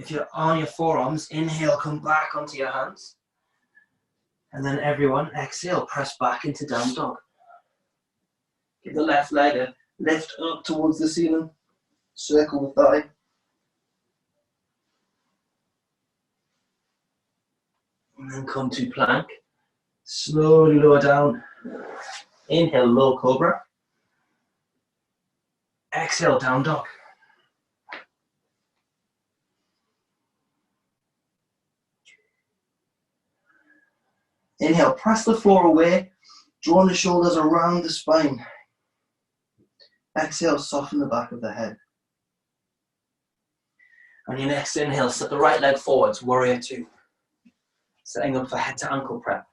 If you're on your forearms, inhale, come back onto your hands. And then everyone, exhale, press back into down dog. Give the left leg a lift up towards the ceiling. Circle the thigh. And then come to plank. Slowly lower down. Inhale, low cobra. Exhale, down dog. Inhale, press the floor away, draw the shoulders around the spine. Exhale, soften the back of the head. On your next inhale, set the right leg forwards, warrior two. Setting up for head to ankle prep.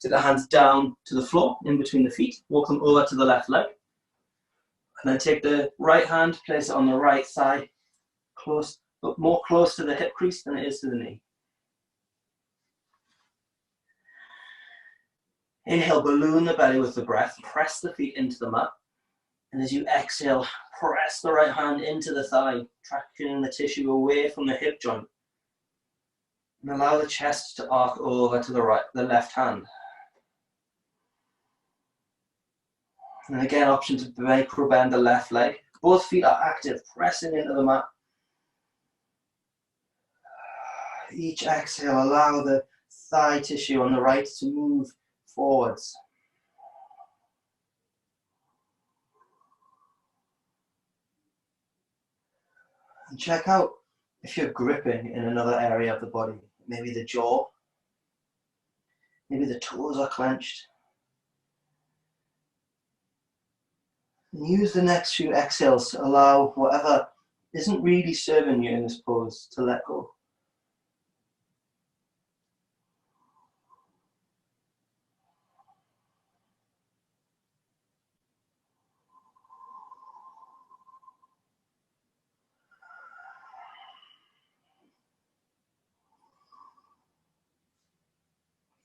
Take the hands down to the floor, in between the feet, walk them over to the left leg. And then take the right hand, place it on the right thigh, close but more close to the hip crease than it is to the knee. Inhale, balloon the belly with the breath, press the feet into the mat. And as you exhale, press the right hand into the thigh, tracking the tissue away from the hip joint. And allow the chest to arc over to the left hand. And again, option to micro bend the left leg. Both feet are active, pressing into the mat. Each exhale, allow the thigh tissue on the right to move forwards. And check out if you're gripping in another area of the body. Maybe the jaw, maybe the toes are clenched. And use the next few exhales to allow whatever isn't really serving you in this pose to let go.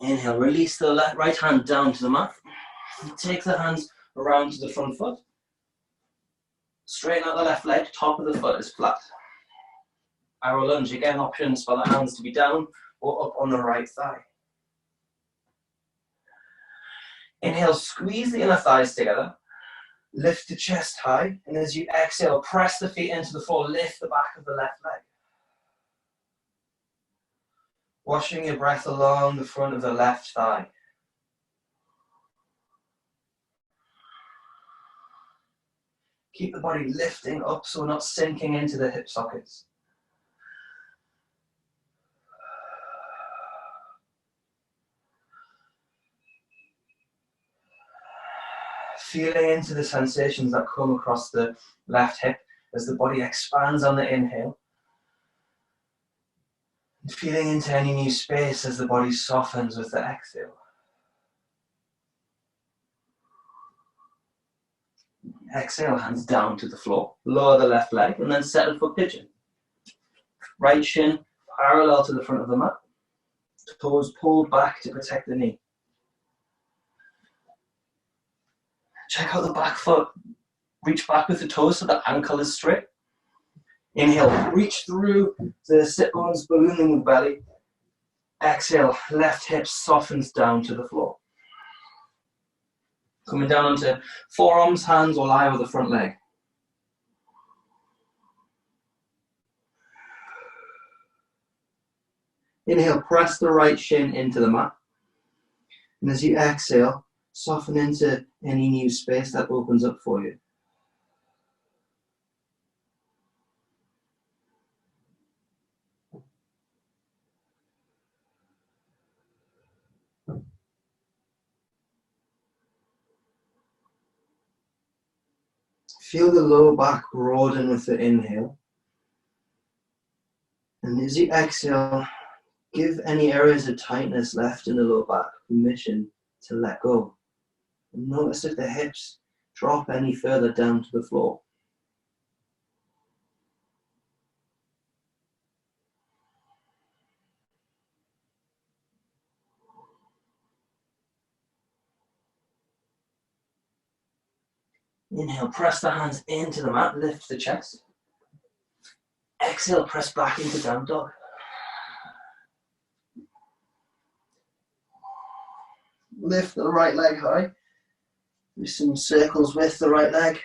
Inhale, release the right hand down to the mat. Take the hands around to the front foot. Straighten out the left leg, top of the foot is flat. Arrow lunge, again options for the hands to be down or up on the right thigh. Inhale, squeeze the inner thighs together. Lift the chest high, and as you exhale, press the feet into the floor, lift the back of the left leg. Washing your breath along the front of the left thigh. Keep the body lifting up so we're not sinking into the hip sockets. Feeling into the sensations that come across the left hip as the body expands on the inhale. And feeling into any new space as the body softens with the exhale. Exhale, hands down to the floor. Lower the left leg and then settle for pigeon. Right shin parallel to the front of the mat. Toes pulled back to protect the knee. Check out the back foot. Reach back with the toes so the ankle is straight. Inhale, reach through the sit bones, ballooning the belly. Exhale, left hip softens down to the floor. Coming down onto forearms, hands, or lie with the front leg. Inhale, press the right shin into the mat. And as you exhale, soften into any new space that opens up for you. Feel the lower back broaden with the inhale. And as you exhale, give any areas of tightness left in the lower back permission to let go. And notice if the hips drop any further down to the floor. Inhale, press the hands into the mat, lift the chest. Exhale, press back into down dog. Lift the right leg high. Do some circles with the right leg.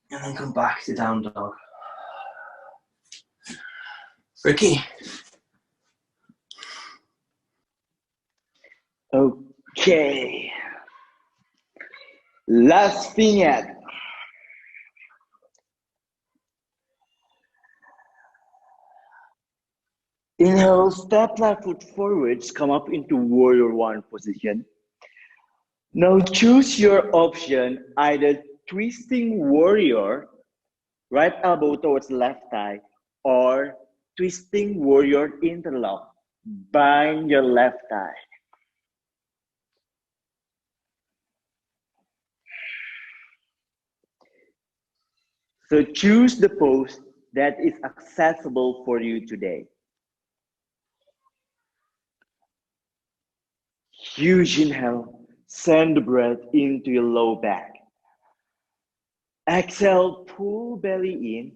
And then come back to down dog. Ricky. Okay. Last vignette. Inhale, step left foot forwards, come up into warrior one position. Now choose your option, either twisting warrior, right elbow towards left thigh, or twisting warrior interlock, bind your left thigh. So choose the pose that is accessible for you today. Huge inhale, send the breath into your low back. Exhale, pull belly in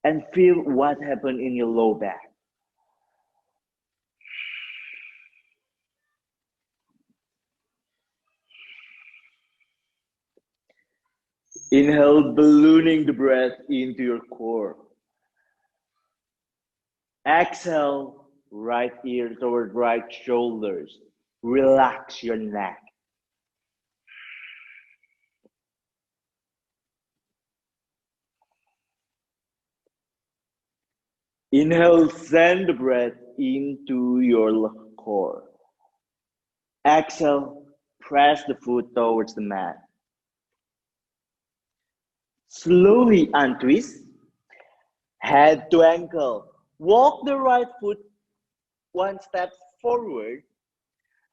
and feel what happened in your low back. Inhale, ballooning the breath into your core. Exhale, right ear toward right shoulders. Relax your neck. Inhale, send the breath into your core. Exhale, press the foot towards the mat. Slowly untwist, head to ankle. Walk the right foot one step forward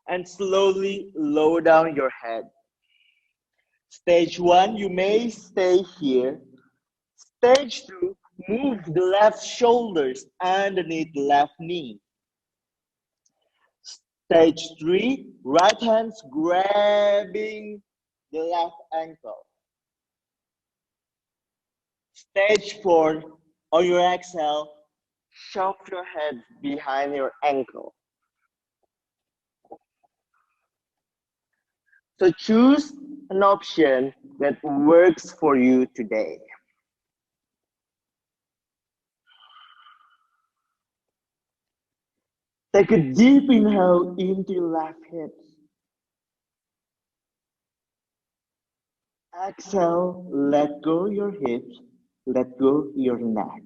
and slowly lower down your head. Stage 1, you may stay here. Stage 2, move the left shoulders underneath the left knee. Stage 3, right hands grabbing the left ankle. Stage 4, on your exhale, shove your head behind your ankle. So choose an option that works for you today. Take a deep inhale into your left hips. Exhale, let go your hips, let go your neck.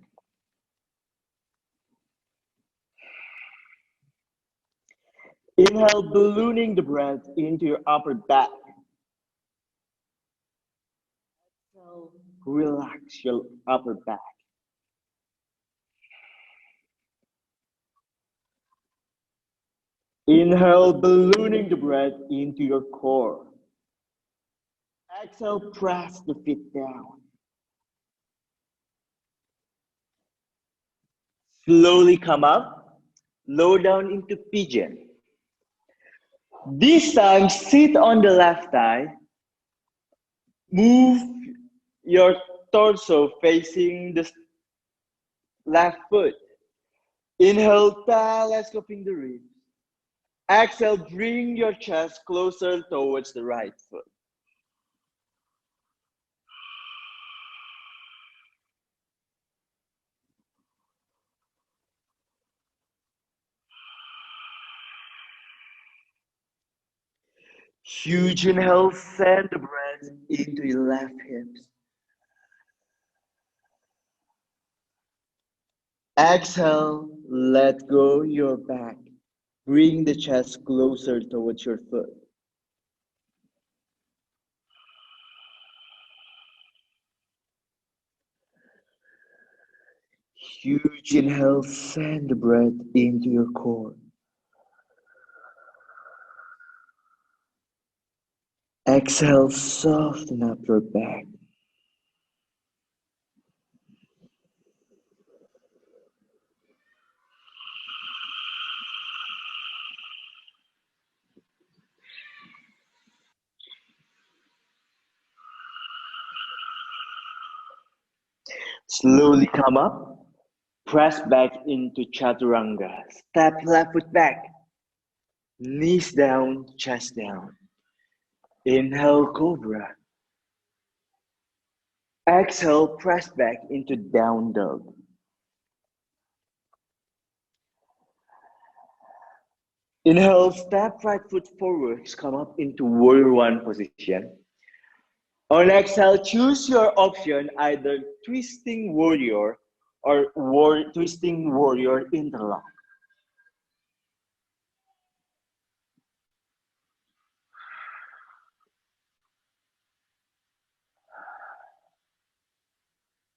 Inhale, ballooning the breath into your upper back. Exhale, relax your upper back. Inhale, ballooning the breath into your core. Exhale, press the feet down. Slowly come up, lower down into pigeon. This time, sit on the left thigh. Move your torso facing the left foot. Inhale, telescoping the ribs. Exhale, bring your chest closer towards the right foot. Huge inhale, send the breath into your left hips. Exhale, let go your back. Bring the chest closer towards your foot. Huge inhale, send the breath into your core. Exhale, soften up your back. Slowly come up. Press back into Chaturanga. Step left foot back. Knees down, chest down. Inhale, Cobra. Exhale, press back into Down Dog. Inhale, step right foot forwards, come up into Warrior One position. On exhale, choose your option, either Twisting Warrior or Twisting Warrior Interlock.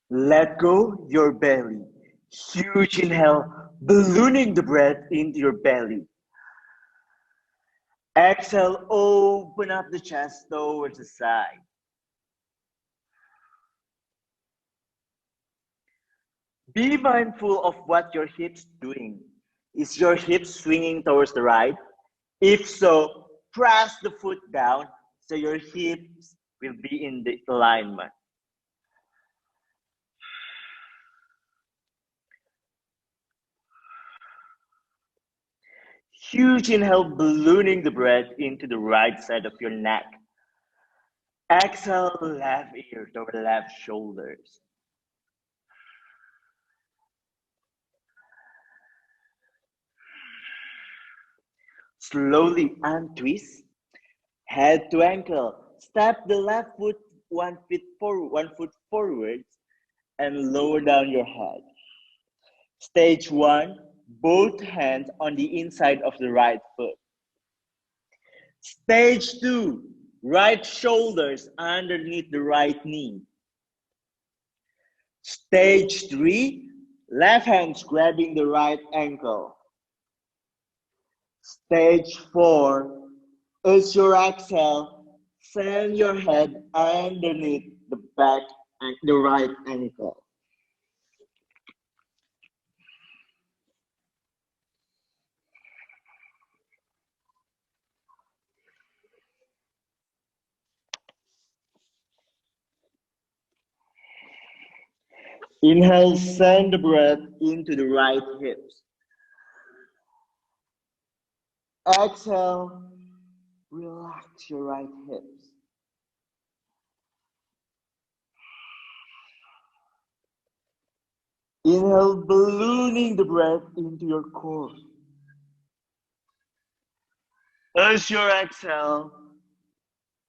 Let go your belly. Huge inhale, ballooning the breath into your belly. Exhale, open up the chest towards the side. Be mindful of what your hips doing. Is your hip swinging towards the right? If so, press the foot down so your hips will be in the alignment. Huge inhale, ballooning the breath into the right side of your neck. Exhale, left ear to the left shoulders. Slowly untwist, head to ankle. Step the left foot 1 foot forward and lower down your head. Stage 1, both hands on the inside of the right foot. Stage 2, right shoulders underneath the right knee. Stage 3, left hands grabbing the right ankle. Stage 4, as you exhale, send your head underneath the back and the right ankle. Inhale, send the breath into the right hips. Exhale, relax your right hips. Inhale, ballooning the breath into your core. As you exhale,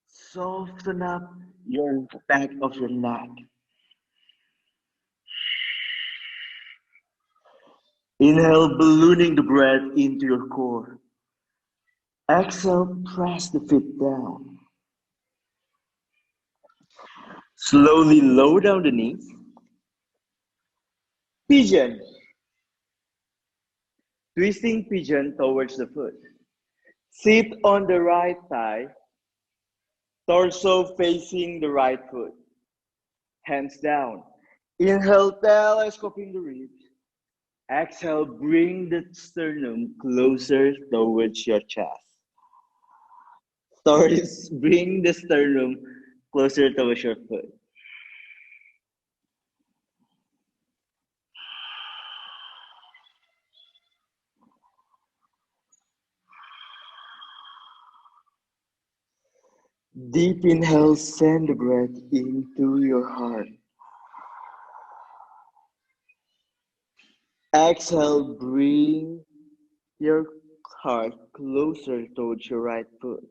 soften up your back of your neck. Inhale, ballooning the breath into your core. Exhale, press the feet down. Slowly lower down the knees. Pigeon. Twisting pigeon towards the foot. Sit on the right thigh. Torso facing the right foot. Hands down. Inhale, telescoping the ribs. Exhale, bring the sternum closer towards your chest. Bring the sternum closer towards your foot. Deep inhale, send the breath into your heart. Exhale, bring your heart closer towards your right foot.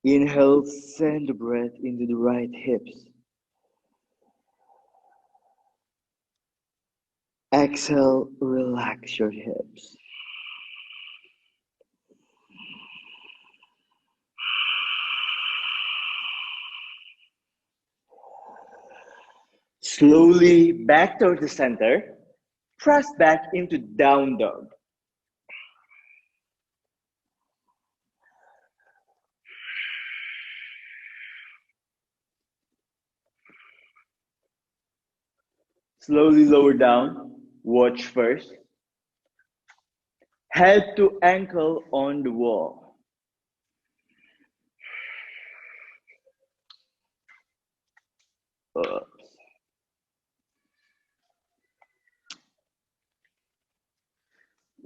Inhale, send the breath into the right hips. Exhale, relax your hips. Slowly back toward the center. Press back into down dog. Slowly lower down. Watch first. Head to ankle on the wall.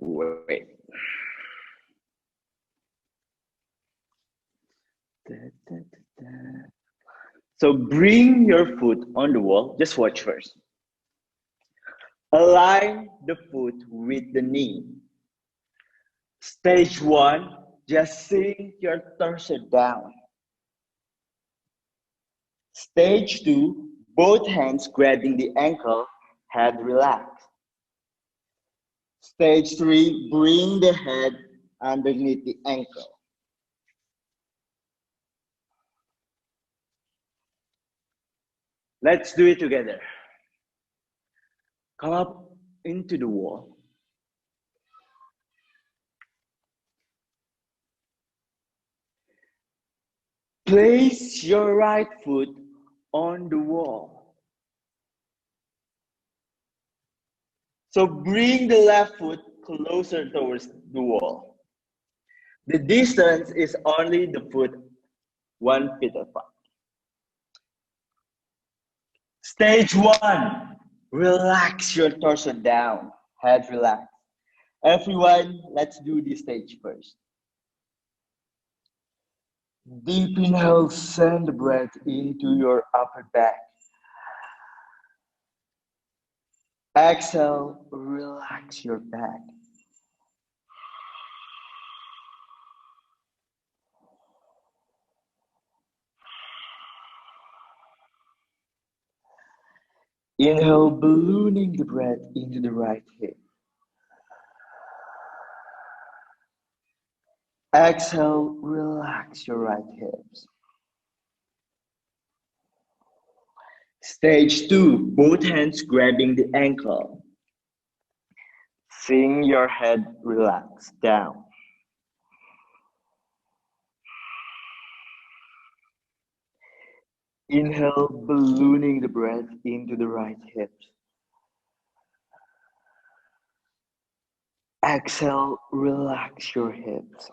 Wait. So bring your foot on the wall. Just watch first. Align the foot with the knee. Stage 1, just sink your torso down. Stage 2, both hands grabbing the ankle, head relaxed. Stage 3, bring the head underneath the ankle. Let's do it together. Come up into the wall. Place your right foot on the wall. So bring the left foot closer towards the wall. The distance is only the foot 1 feet apart. Stage 1, relax your torso down, head relaxed. Everyone, let's do this stage first. Deep inhale, send the breath into your upper back. Exhale, relax your back. Inhale, ballooning the breath into the right hip. Exhale, relax your right hips. Stage 2, both hands grabbing the ankle. Seeing your head relax down. Inhale, ballooning the breath into the right hips. Exhale, relax your hips.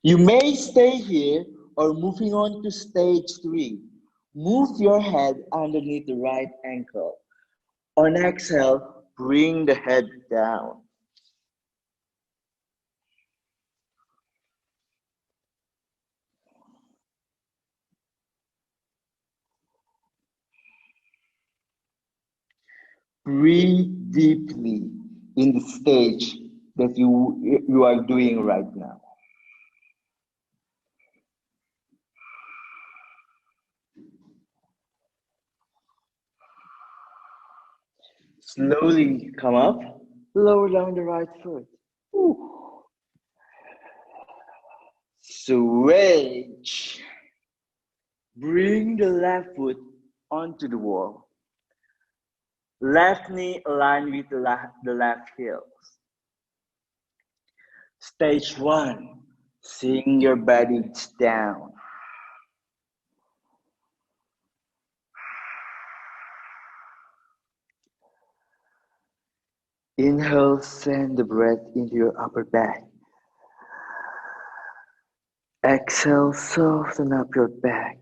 You may stay here or moving on to stage 3. Move your head underneath the right ankle. On exhale, bring the head down. Breathe deeply in the stage that you are doing right now. Slowly come up, lower down the right foot. Ooh. Switch. Bring the left foot onto the wall. Left knee aligned with the left heel. Stage 1, seeing your body down. Inhale, send the breath into your upper back. Exhale, soften up your back.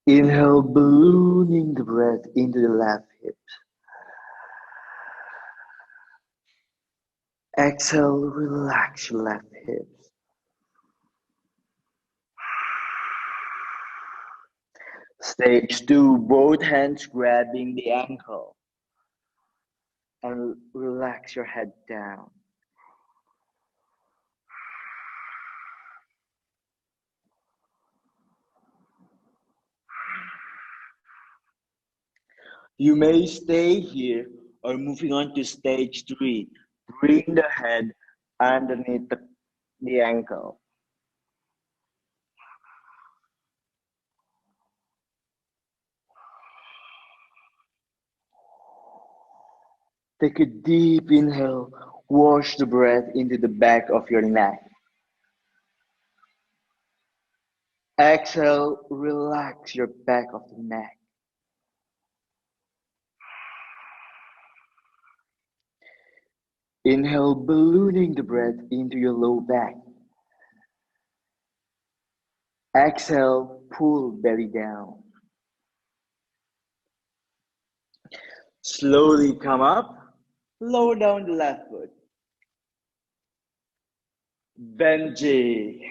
Inhale, ballooning the breath into the left hips. Exhale, relax your left hips. Stage 2, both hands grabbing the ankle. And relax your head down. You may stay here or moving on to stage 3. Bring the head underneath the ankle. Take a deep inhale. Wash the breath into the back of your neck. Exhale, relax your back of the neck. Inhale, ballooning the breath into your low back. Exhale, pull belly down. Slowly come up, lower down the left foot. Benji.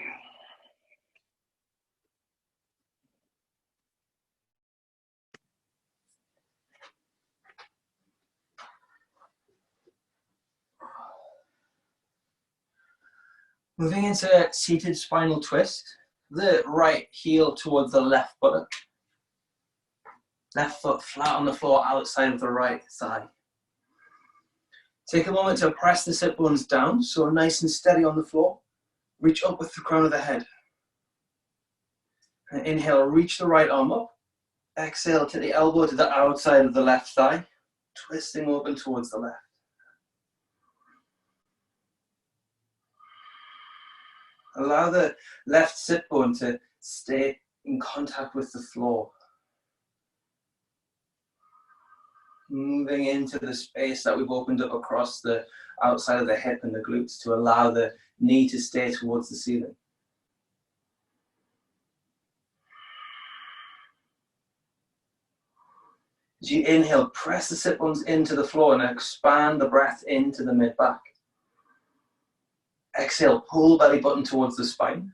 Moving into seated spinal twist, the right heel towards the left buttock. Left foot flat on the floor outside of the right thigh. Take a moment to press the sit bones down, so nice and steady on the floor. Reach up with the crown of the head. And inhale, reach the right arm up. Exhale, take the elbow to the outside of the left thigh, twisting open towards the left. Allow the left sit bone to stay in contact with the floor. Moving into the space that we've opened up across the outside of the hip and the glutes to allow the knee to stay towards the ceiling. As you inhale, press the sit bones into the floor and expand the breath into the mid-back. Exhale, pull belly button towards the spine.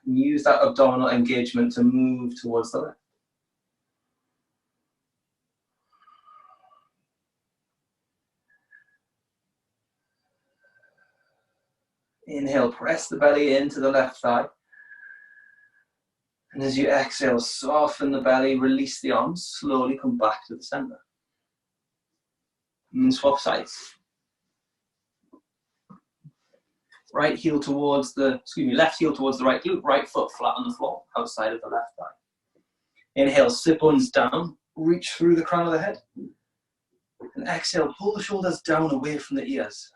And use that abdominal engagement to move towards the left. Inhale, press the belly into the left thigh. And as you exhale, soften the belly, release the arms, slowly come back to the center. And swap sides. Left heel towards the right glute, right foot flat on the floor, outside of the left thigh. Inhale, sit bones down, reach through the crown of the head. And exhale, pull the shoulders down away from the ears.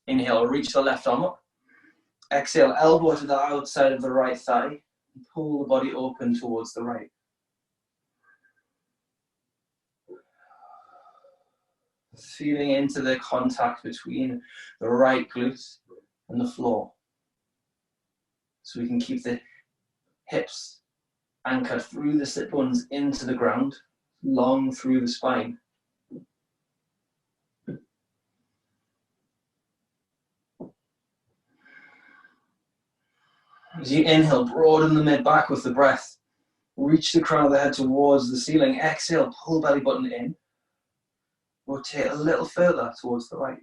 Inhale, reach the left arm up. Exhale, elbow to the outside of the right thigh. And pull the body open towards the right. Feeling into the contact between the right glute and the floor. So we can keep the hips anchored through the sit bones into the ground, long through the spine. As you inhale, broaden the mid-back with the breath. Reach the crown of the head towards the ceiling. Exhale, pull belly button in. Rotate a little further towards the right.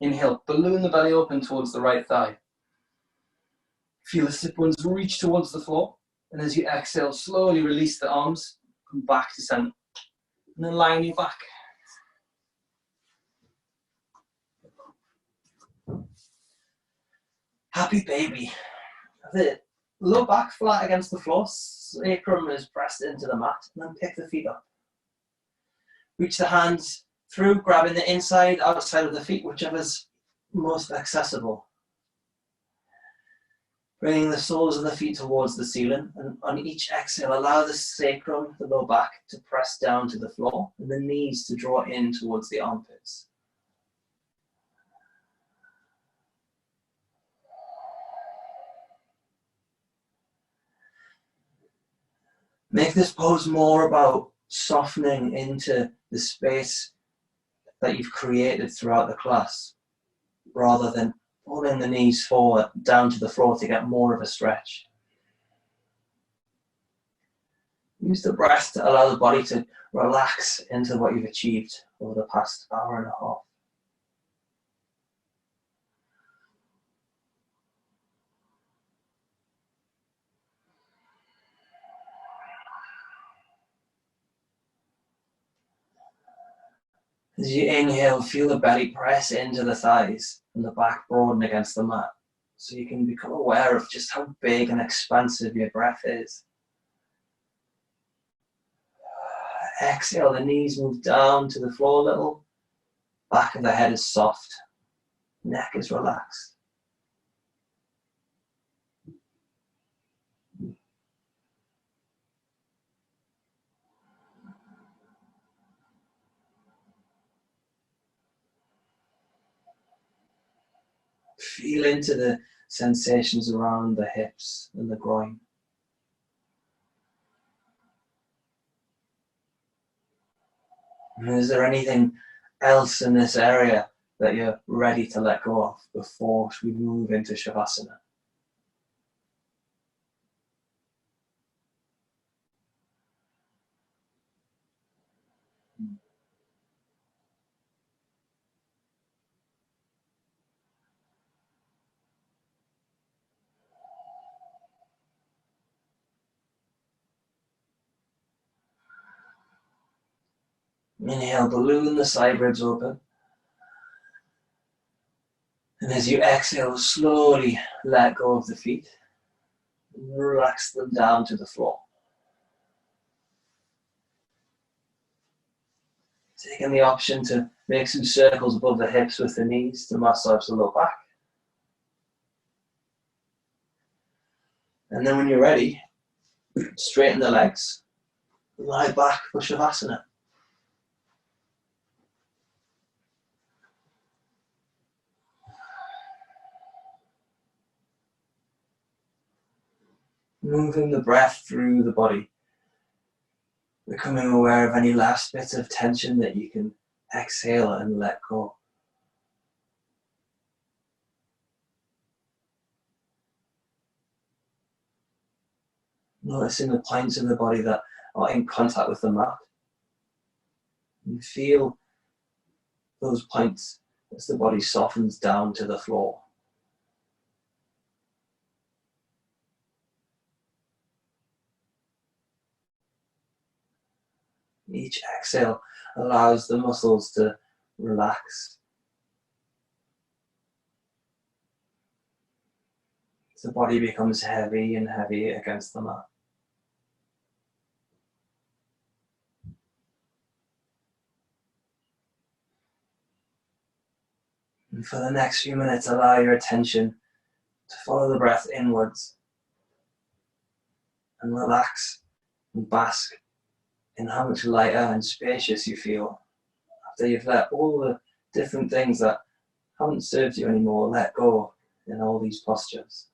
Inhale, balloon the belly open towards the right thigh. Feel the sit bones reach towards the floor. And as you exhale, slowly release the arms. Come back to center. And then lying your back. Happy baby. The low back flat against the floor. Sacrum is pressed into the mat. And then pick the feet up. Reach the hands through, grabbing the inside, outside of the feet, whichever's most accessible. Bringing the soles of the feet towards the ceiling, and on each exhale, allow the sacrum, the low back, to press down to the floor, and the knees to draw in towards the armpits. Make this pose more about softening into the space that you've created throughout the class, rather than pulling the knees forward down to the floor to get more of a stretch. Use the breath to allow the body to relax into what you've achieved over the past hour and a half. As you inhale, feel the belly press into the thighs and the back broaden against the mat, so you can become aware of just how big and expansive your breath is. Exhale, the knees move down to the floor a little. Back of the head is soft. Neck is relaxed. Feel into the sensations around the hips and the groin. And is there anything else in this area that you're ready to let go of before we move into Shavasana? Inhale, balloon the side ribs open. And as you exhale, slowly let go of the feet. Relax them down to the floor. Taking the option to make some circles above the hips with the knees to massage the low back. And then when you're ready, straighten the legs. Lie back for Shavasana. Moving the breath through the body. Becoming aware of any last bits of tension that you can exhale and let go. Noticing the points of the body that are in contact with the mat. You feel those points as the body softens down to the floor. Each exhale allows the muscles to relax. The body becomes heavy and heavy against the mat. And for the next few minutes, allow your attention to follow the breath inwards and relax and bask in how much lighter and spacious you feel after you've let all the different things that haven't served you anymore let go in all these postures.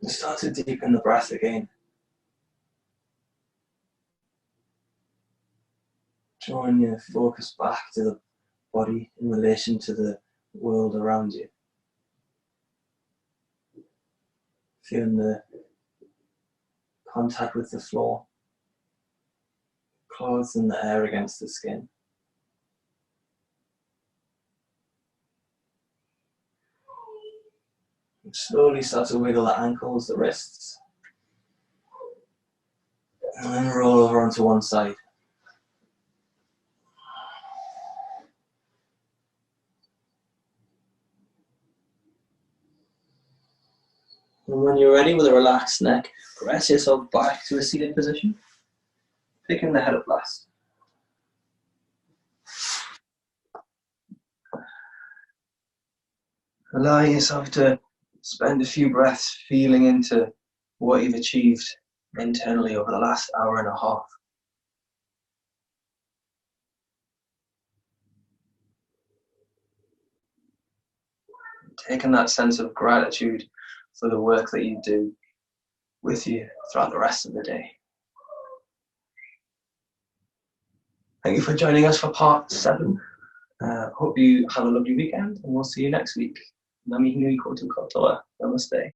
And start to deepen the breath again. Drawing your focus back to the body in relation to the world around you. Feeling the contact with the floor, clothes and the air against the skin. And slowly start to wiggle the ankles, the wrists, and then roll over onto one side. And when you're ready with a relaxed neck, press yourself back to a seated position, picking the head up last. Allowing yourself to spend a few breaths feeling into what you've achieved internally over the last hour and a half. Taking that sense of gratitude for the work that you do, with you throughout the rest of the day. Thank you for joining us for part 7. Hope you have a lovely weekend, and we'll see you next week. Namaste.